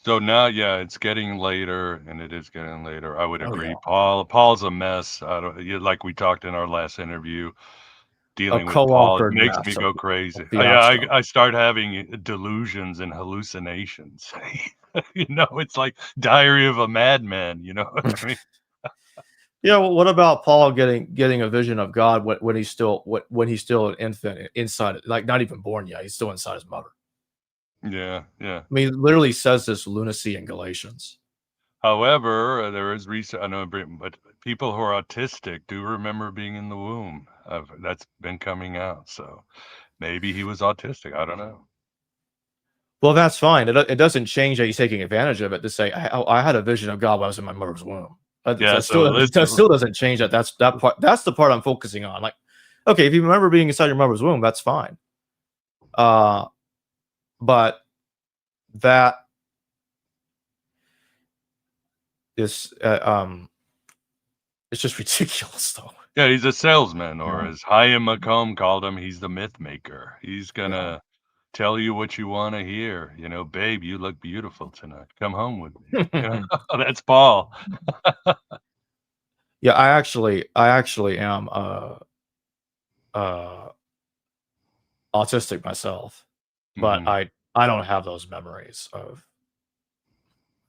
S2: So now, yeah, it's getting later, and it is getting later. I would agree.
S1: Yeah.
S2: Paul's a mess. Like we talked in our last interview, dealing with Paul, it
S1: co-authored
S2: makes
S1: mess
S2: me
S1: of
S2: go crazy.
S1: fiasco.
S2: I start having delusions and hallucinations. It's like Diary of a Madman. You know what I mean?
S1: Yeah. Well, what about Paul getting a vision of God when he's still an infant inside, like not even born yet? He's still inside his mother.
S2: Yeah.
S1: I mean, it literally says this lunacy in Galatians.
S2: However, there is research. I know, but people who are autistic do remember being in the womb. That's been coming out. So maybe he was autistic. I don't know.
S1: Well, that's fine. It doesn't change that he's taking advantage of it to say, I had a vision of God when I was in my mother's womb. That still doesn't change that. That's the part I'm focusing on. Like, okay, if you remember being inside your mother's womb, that's fine. But that is it's just ridiculous, though.
S2: Yeah, he's a salesman, or as Chaim Macomb called him, he's the myth maker. He's gonna tell you what you want to hear. Babe, you look beautiful tonight. Come home with me. That's Paul.
S1: Yeah, I actually am autistic myself, but I don't have those memories of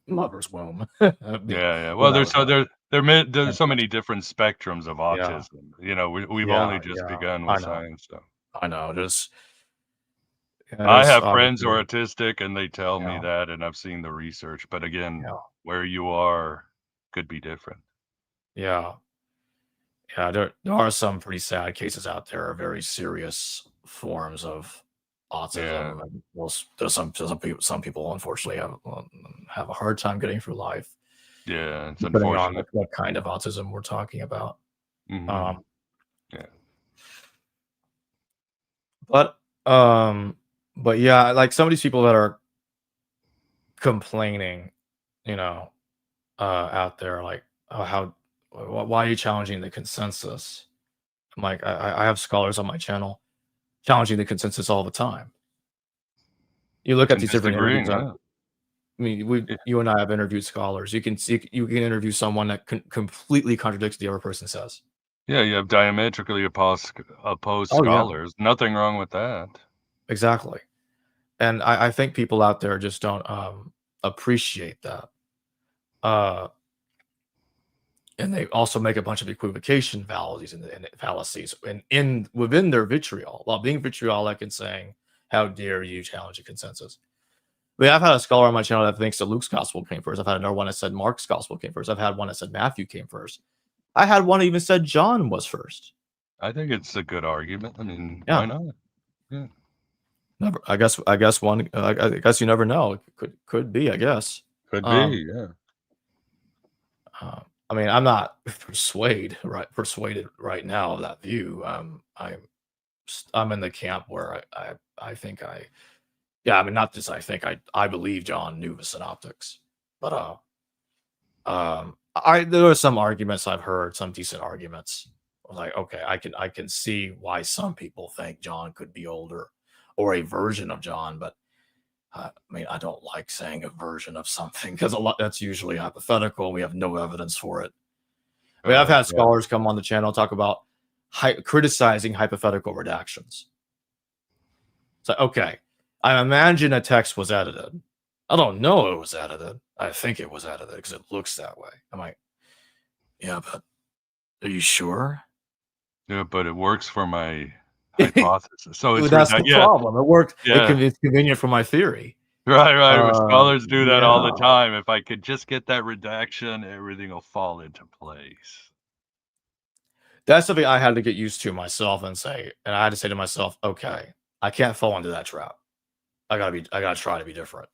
S1: mother's womb.
S2: Yeah.
S1: When
S2: Well,
S1: I was young.
S2: there's so many different spectrums of
S1: Yeah,
S2: autism. We've
S1: yeah,
S2: only just
S1: yeah.
S2: begun
S1: I
S2: with
S1: know,
S2: science, so.
S1: I know.
S2: I
S1: There's
S2: have friends who
S1: obviously,
S2: are autistic, and they tell me
S1: yeah,
S2: that, and I've seen the research. But again,
S1: yeah,
S2: where you are could be different.
S1: yeah, yeah. There are some pretty sad cases out there, very serious forms of
S2: Yeah,
S1: autism. And there's some people unfortunately have a hard time getting through life,
S2: yeah, it's
S1: depending on
S2: unfortunate.
S1: what kind of autism we're talking about.
S2: Hmm.
S1: Um,
S2: Yeah,
S1: but um, but yeah, like some of these people that are complaining, you know, out there, like, oh, why are you challenging the consensus? I'm like, I have scholars on my channel challenging the consensus all the time. You look at
S2: and
S1: these different
S2: disagreeing.
S1: interviews.
S2: Yeah, yeah,
S1: You and I have interviewed scholars. You can interview someone that completely contradicts the other person says.
S2: yeah. You have diametrically opposed
S1: Oh yeah,
S2: scholars. Nothing wrong with that.
S1: exactly. And I think people out there just don't appreciate that. Uh, and they also make a bunch of equivocation fallacies and fallacies in within their vitriol, while being vitriolic and saying, "How dare you challenge the consensus?" I mean, I've had a scholar on my channel that thinks that Luke's gospel came first. I've had another one that said Mark's gospel came first. I've had one that said Matthew came first. I had one that even said John was first.
S2: I think it's a good argument. I mean, why
S1: Yeah,
S2: not? Yeah,
S1: never. I guess one. I guess you never know. It could be. I guess.
S2: could
S1: Um,
S2: be. Yeah.
S1: I mean, I'm not persuaded right now of that view. I'm in the camp where I think yeah, I mean, not just I think I believe John knew the synoptics, but I there are some arguments I've heard, some decent arguments. I was like, okay, I can see why some people think John could be older or a version of John, but I mean, I don't like saying a version of something because a lot that's usually hypothetical. And we have no evidence for it. I mean, I've had
S2: Yeah.
S1: scholars come on the channel talk about criticizing hypothetical redactions. It's like, okay, I imagine a text was edited. I don't know it was edited. I think it was edited because it looks that way. I'm like, yeah, but are you sure?
S2: Yeah, but it works for my hypothesis. So it's
S1: That's the
S2: yeah,
S1: problem. It worked.
S2: yeah.
S1: It's convenient for my theory.
S2: Right. Scholars do that all the
S1: Yeah.
S2: time. If I could just get that redaction, everything will fall into place.
S1: That's something I had to get used to myself and I had to say to myself, okay, I can't fall into that trap. I gotta try to be different.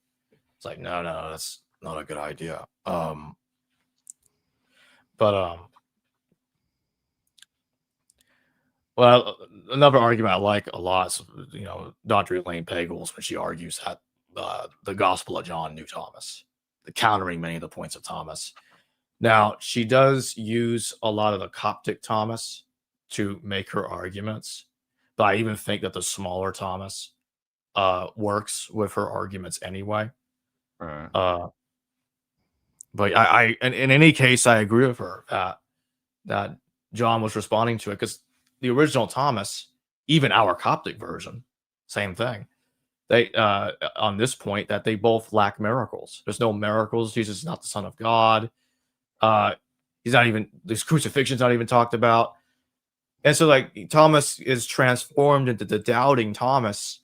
S1: It's like, no, that's not a good idea. But well, another argument I like a lot is, Dr. Elaine Pagels when she argues that the Gospel of John knew Thomas, countering many of the points of Thomas. Now, she does use a lot of the Coptic Thomas to make her arguments, but I even think that the smaller Thomas works with her arguments anyway.
S2: Right.
S1: Uh, but in any case, I agree with her that John was responding to it because the original Thomas, even our Coptic version, same thing. They on this point that they both lack miracles. There's no miracles. Jesus is not the Son of God. He's not even this crucifixion's not even talked about. And so like Thomas is transformed into the doubting Thomas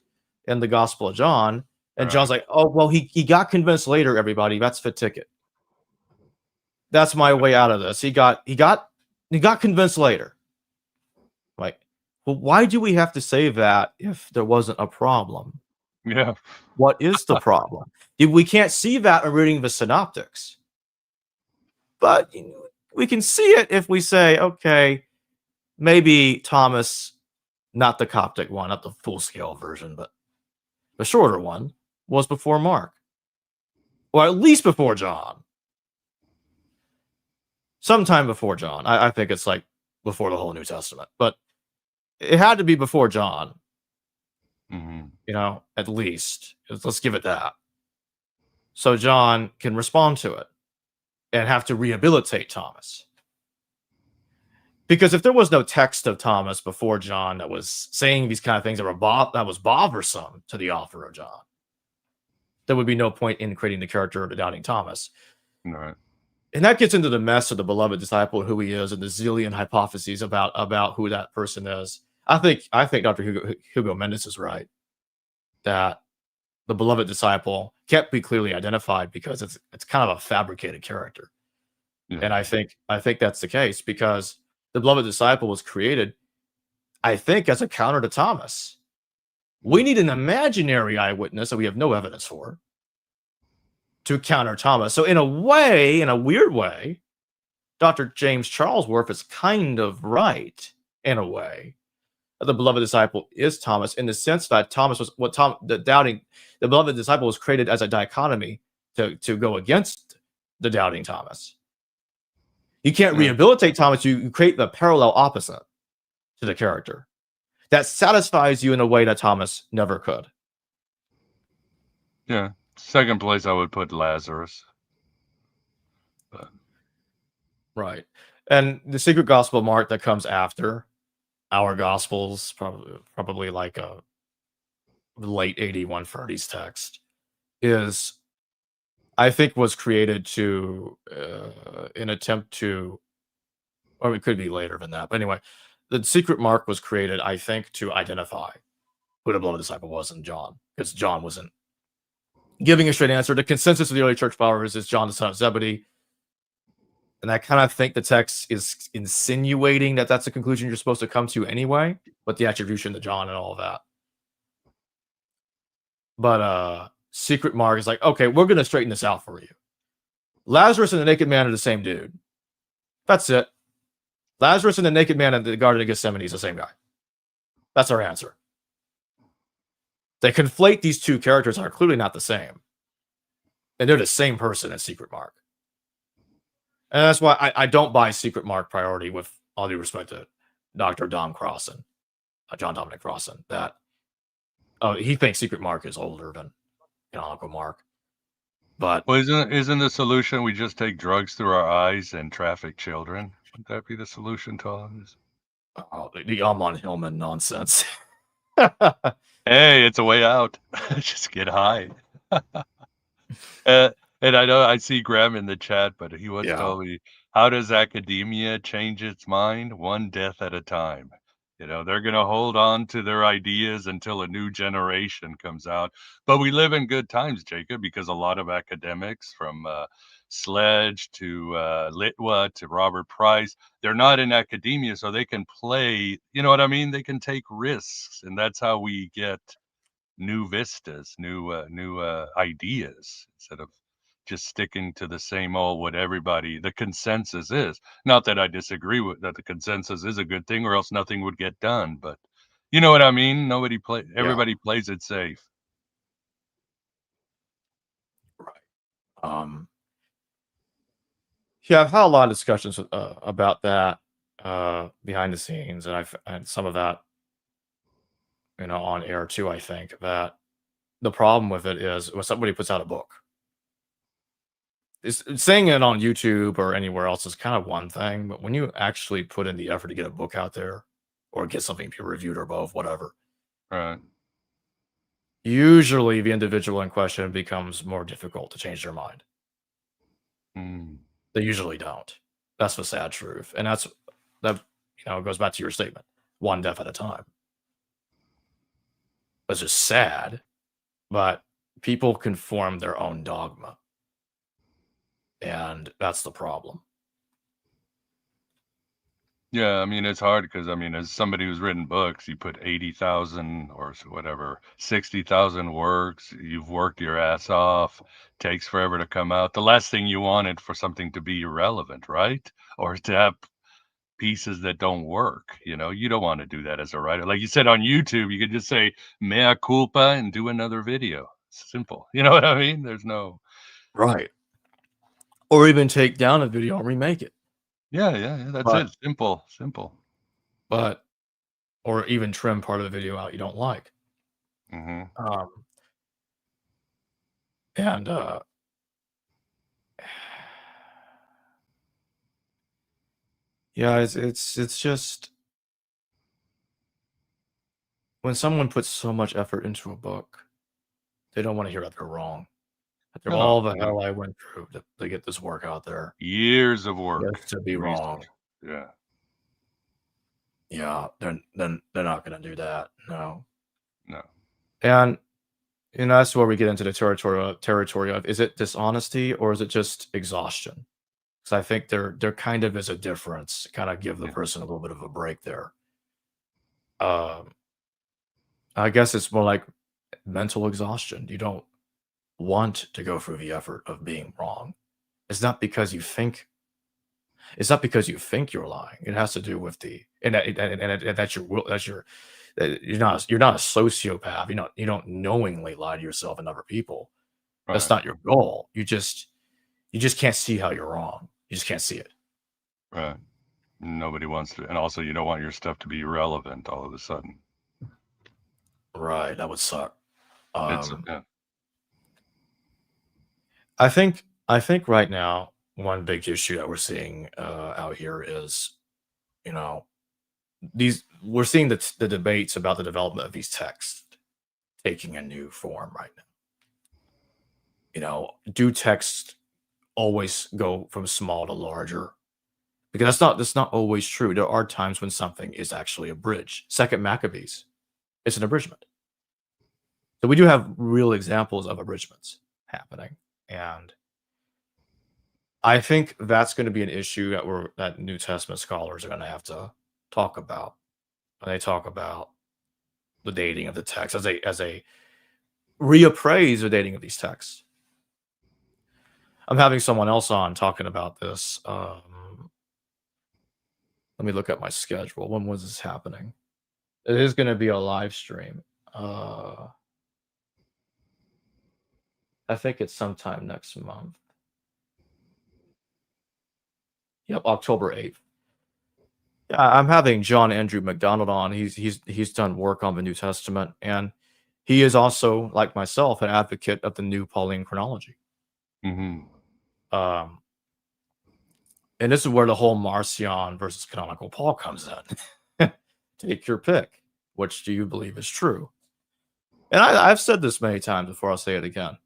S1: in the Gospel of John. And John's
S2: Right.
S1: like, oh well, he got convinced later, everybody. That's the ticket. That's my way out of this. He got convinced later. Like, well, why do we have to say that if there wasn't a problem?
S2: Yeah.
S1: What is the problem? We can't see that in reading the synoptics. But we can see it if we say, okay, maybe Thomas, not the Coptic one, not the full scale version, but the shorter one, was before Mark, or at least before John. Sometime before John. I think it's like before the whole New Testament, but it had to be before John,
S2: Hmm.
S1: at least. Let's give it that. So John can respond to it and have to rehabilitate Thomas. Because if there was no text of Thomas before John that was saying these kind of things that was bothersome to the author of John, there would be no point in creating the character of the doubting Thomas.
S2: Right.
S1: And that gets into the mess of the beloved disciple, who he is, and the zillion hypotheses about who that person is. I think Dr. Hugo Mendes is right that the beloved disciple can't be clearly identified because it's kind of a fabricated character.
S2: Yeah.
S1: And I think that's the case because the beloved disciple was created, I think, as a counter to Thomas. We need an imaginary eyewitness that we have no evidence for to counter Thomas. So in a way, in a weird way, Dr. James Charlesworth is kind of right in a way. The beloved disciple is Thomas in the sense that Thomas was the beloved disciple was created as a dichotomy to go against the doubting Thomas. You can't rehabilitate Thomas. You create the parallel opposite to the character that satisfies you in a way that Thomas never could.
S2: Yeah. Second place, I would put Lazarus. But.
S1: Right. And the secret gospel mark that comes after our gospels, probably like a late 8130s text, is, I think, was created to an attempt to, or it could be later than that. But anyway, the secret mark was created, I think, to identify who the beloved disciple was in John, because John wasn't giving a straight answer. The consensus of the early church fathers is John the son of Zebedee. And I kind of think the text is insinuating that that's the conclusion you're supposed to come to anyway, with the attribution to John and all of that. But secret mark is like, okay, we're going to straighten this out for you. Lazarus and the naked man are the same dude. That's it. Lazarus and the naked man in the Garden of Gethsemane is the same guy. That's our answer. They conflate these two characters are clearly not the same. And they're the same person as secret mark. And that's why I don't buy secret mark priority, with all due respect to Dr. Dom Crossan, John Dominic Crossan, that he thinks secret mark is older than canonical mark. But
S2: well, isn't the solution we just take drugs through our eyes and traffic children? Would that be the solution to all of this?
S1: The Amon Hillman nonsense.
S2: Hey, it's a way out. Just get high. And I know I see Graham in the chat, but he once told me, how does academia change its mind? One death at a time. You know, they're going to hold on to their ideas until a new generation comes out. But we live in good times, Jacob, because a lot of academics, from Sledge to Litwa to Robert Price, they're not in academia, so they can play, you know what I mean? They can take risks, and that's how we get new vistas, new ideas, instead of just sticking to the same old what everybody, the consensus is. Not that I disagree with that the consensus is a good thing, or else nothing would get done, but you know what I mean? Everybody plays it safe.
S1: Right. Yeah, I've had a lot of discussions about that behind the scenes, and some of that, on air too. I think that the problem with it is when somebody puts out a book, saying it on YouTube or anywhere else is kind of one thing, but when you actually put in the effort to get a book out there or get something peer reviewed or both, whatever,
S2: Right.
S1: usually the individual in question becomes more difficult to change their mind. They usually don't. That's the sad truth. And that goes back to your statement, one death at a time. It's just sad, but people can form their own dogma. And that's the problem.
S2: Yeah, I mean, it's hard because, I mean, as somebody who's written books, you put 80,000 or whatever, 60,000 works, you've worked your ass off, takes forever to come out. The last thing you wanted for something to be irrelevant, right? Or to have pieces that don't work, you don't want to do that as a writer. Like you said, on YouTube, you could just say mea culpa and do another video. It's simple. You know what I mean? There's no...
S1: Right. Or even take down a video and remake it.
S2: Yeah, that's it. Simple.
S1: But, or even trim part of the video out you don't like. And Yeah, it's just when someone puts so much effort into a book, they don't want to hear that they're wrong. After all
S2: No,
S1: the hell I went through to get this work out there,
S2: years of work,
S1: just to be wrong.
S2: research. Yeah.
S1: Yeah, then they're not going to do that. No.
S2: No.
S1: And that's where we get into the territory of is it dishonesty or is it just exhaustion? Because I think there kind of is a difference. Kind of give the
S2: Yeah.
S1: person a little bit of a break there. Um, I guess it's more like mental exhaustion. You don't want to go through the effort of being wrong. It's not because you think. It's not because you think you're lying. It has to do with the and that's your will. That's your. You're not a sociopath. You don't knowingly lie to yourself and other people. That's
S2: Right.
S1: not your goal. You just can't see how you're wrong. You just can't see it.
S2: Right. Nobody wants to, and also you don't want your stuff to be irrelevant all of a sudden.
S1: Right. That would suck.
S2: Yeah.
S1: I think right now one big issue that we're seeing out here is, you know, we're seeing the debates about the development of these texts taking a new form right now. Do texts always go from small to larger? Because that's not always true. There are times when something is actually a bridge. Second Maccabees, it's an abridgment. So we do have real examples of abridgments happening, and I think that's going to be an issue that New Testament scholars are going to have to talk about when they talk about the dating of the text as a reappraise the dating of these texts. I'm having someone else on talking about this. Let me look at my schedule. When was this happening? It is going to be a live stream. I think it's sometime next month. Yep, October 8th. Yeah, I'm having John Andrew MacDonald on. He's done work on the New Testament, and he is also, like myself, an advocate of the new Pauline chronology.
S2: Mm-hmm.
S1: And this is where the whole Marcion versus canonical Paul comes in. Take your pick. Which do you believe is true? And I've said this many times before. I'll say it again.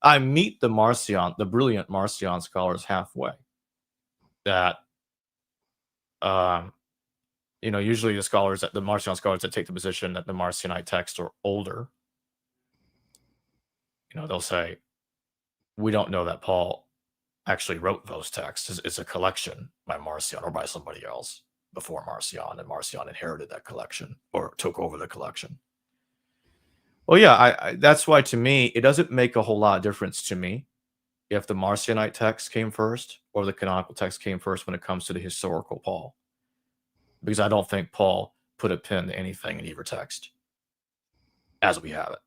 S1: I meet the brilliant Marcion scholars halfway. That, usually the Marcion scholars that take the position that the Marcionite texts are older, they'll say, we don't know that Paul actually wrote those texts. It's a collection by Marcion or by somebody else before Marcion, and Marcion inherited that collection or took over the collection. Well, yeah, that's why to me, it doesn't make a whole lot of difference to me if the Marcionite text came first or the canonical text came first when it comes to the historical Paul. Because I don't think Paul put a pin to anything in either text as we have it.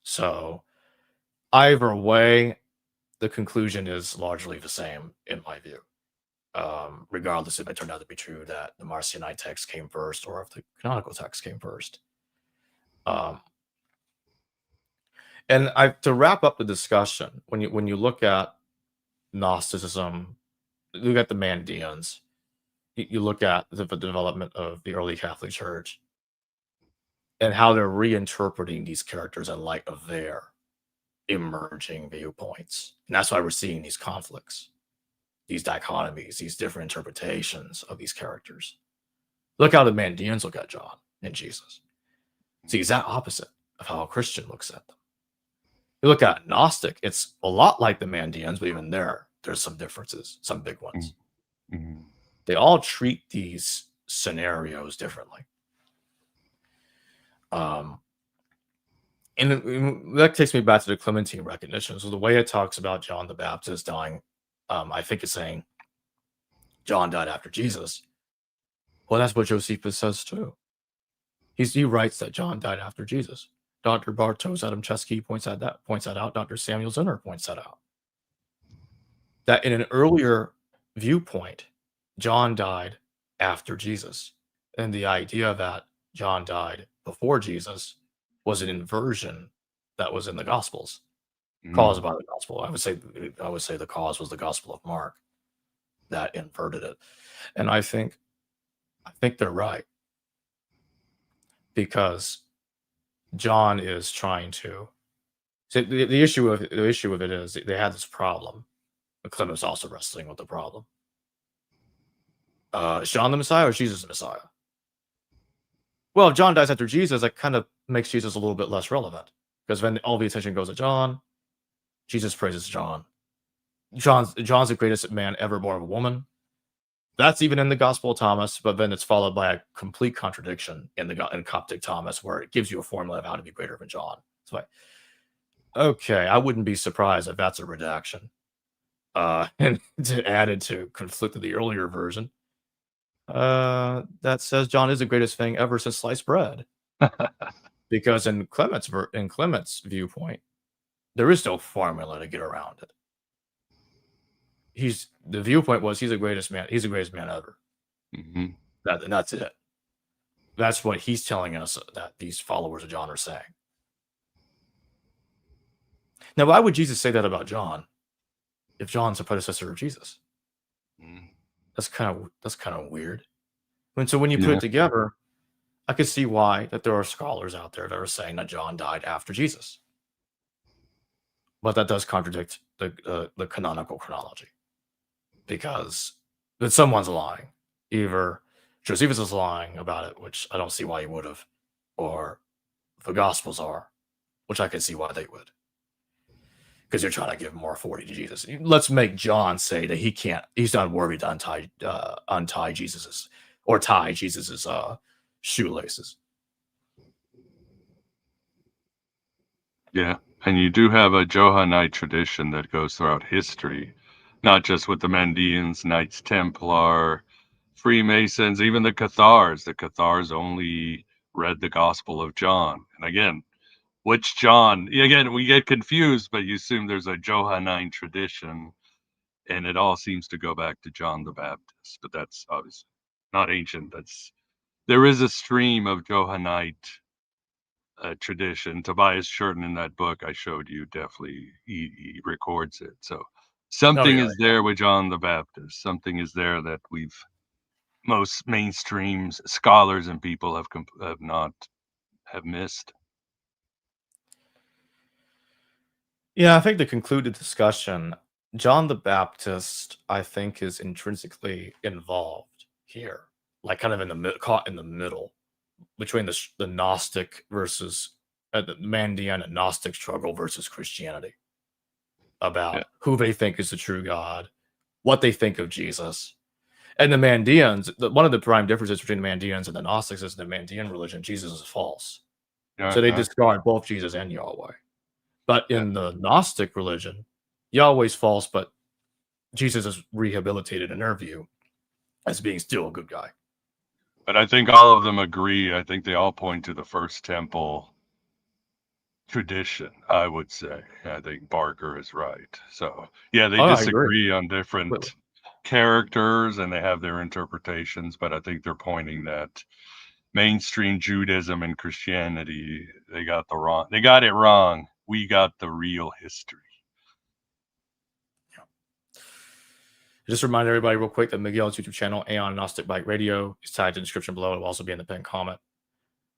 S1: So either way, the conclusion is largely the same in my view. Regardless if it turned out to be true that the Marcionite text came first or if the canonical text came first. And to wrap up the discussion, when you look at Gnosticism, look at the Mandaeans, you look at the development of the early Catholic Church and how they're reinterpreting these characters in light of their emerging viewpoints. And that's why we're seeing these conflicts, these dichotomies, these different interpretations of these characters. Look how the Mandaeans look at John and Jesus. It's the exact opposite of how a Christian looks at them. You look at Gnostic, it's a lot like the Mandaeans, but even there's some differences, some big ones.
S2: Mm-hmm.
S1: They all treat these scenarios differently. And that takes me back to the Clementine recognition. So the way it talks about John the Baptist dying, I think it's saying John died after Jesus. Well, that's what Josephus says too. He writes that John died after Jesus. Dr. Bartosz Adamczewski points that out. Dr. Samuel Zinner points that out. That in an earlier viewpoint, John died after Jesus. And the idea that John died before Jesus was an inversion that was in the Gospels, caused by the Gospel. I would say the cause was the Gospel of Mark. that inverted it. And I think they're right, because John is trying to. So the issue of it is they had this problem. Clement's also wrestling with the problem. Is John the Messiah or Jesus the Messiah? Well, if John dies after Jesus, that kind of makes Jesus a little bit less relevant, because then all the attention goes to John. Jesus praises John. John's the greatest man ever born of a woman. That's even in the Gospel of Thomas, but then it's followed by a complete contradiction in Coptic Thomas, where it gives you a formula of how to be greater than John. So, okay, I wouldn't be surprised if that's a redaction, and to add it to conflict with the earlier version that says John is the greatest thing ever since sliced bread, because in Clement's viewpoint, there is no formula to get around it. The viewpoint was he's the greatest man ever.
S2: Mm-hmm.
S1: And that's it. That's what he's telling us that these followers of John are saying. Now, why would Jesus say that about John if John's a predecessor of Jesus? That's kind of weird. And so when you put it together, I can see why that there are scholars out there that are saying that John died after Jesus. But that does contradict the canonical chronology, because that someone's lying. Either Josephus is lying about it, which I don't see why he would have, or the Gospels are, which I can see why they would, because you're trying to give more authority to Jesus. Let's make John say that he's not worthy to untie Jesus's or tie Jesus's shoelaces.
S2: Yeah, and you do have a Johannite tradition that goes throughout history, not just with the Mandaeans, Knights Templar, Freemasons, even the Cathars. The Cathars only read the Gospel of John. And again, which John? Again, we get confused, but you assume there's a Johannine tradition, and it all seems to go back to John the Baptist. But that's obviously not ancient. There is a stream of Johannite tradition. Tobias Shurton, in that book I showed you, definitely he records it. So something is there with John the Baptist. Something is there that most mainstream scholars and people have missed.
S1: Yeah, I think to conclude the discussion, John the Baptist, I think, is intrinsically involved here, like kind of caught in the middle between the Gnostic versus the Mandaean and Gnostic struggle versus Christianity, about who they think is the true God, what they think of Jesus. And the Mandaeans, one of the prime differences between the Mandaeans and the Gnostics is in the Mandaean religion, Jesus is false. So they discard both Jesus and Yahweh. But in the Gnostic religion, Yahweh's false, but Jesus is rehabilitated in their view as being still a good guy.
S2: But I think all of them agree. I think they all point to the first temple tradition, I would say. I think Barker is right. So, yeah, they disagree on different characters, and they have their interpretations, but I think they're pointing that mainstream Judaism and Christianity, they got it wrong. We got the real history.
S1: Just remind everybody real quick that Miguel's YouTube channel, Aeon Gnostic Bike Radio, is tied to the description below. It will also be in the pinned comment.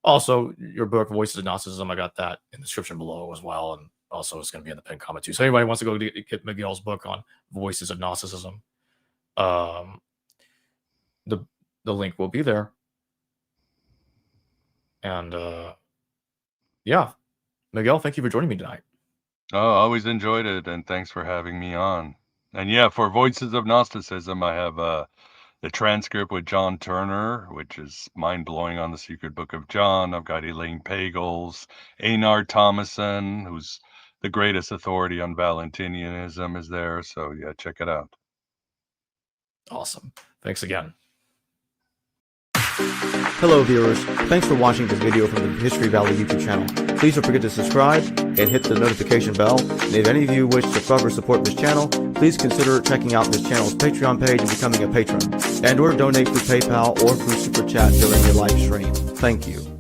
S1: Also, your book, Voices of Gnosticism, I got that in the description below as well. And also it's going to be in the pinned comment too. So anybody wants to go get Miguel's book on Voices of Gnosticism, the link will be there. And yeah, Miguel, thank you for joining me tonight.
S2: Oh, always enjoyed it, and thanks for having me on. And yeah, for Voices of Gnosticism, I have the transcript with John Turner, which is mind-blowing on the Secret Book of John. I've got Elaine Pagels, Einar Thomason, who's the greatest authority on Valentinianism, is there. So yeah, check it out.
S1: Awesome. Thanks again.
S3: Hello viewers, thanks for watching this video from the History Valley YouTube channel. Please don't forget to subscribe and hit the notification bell. And if any of you wish to further support this channel, please consider checking out this channel's Patreon page and becoming a patron, and or donate through PayPal or through Super Chat during your live stream. Thank you.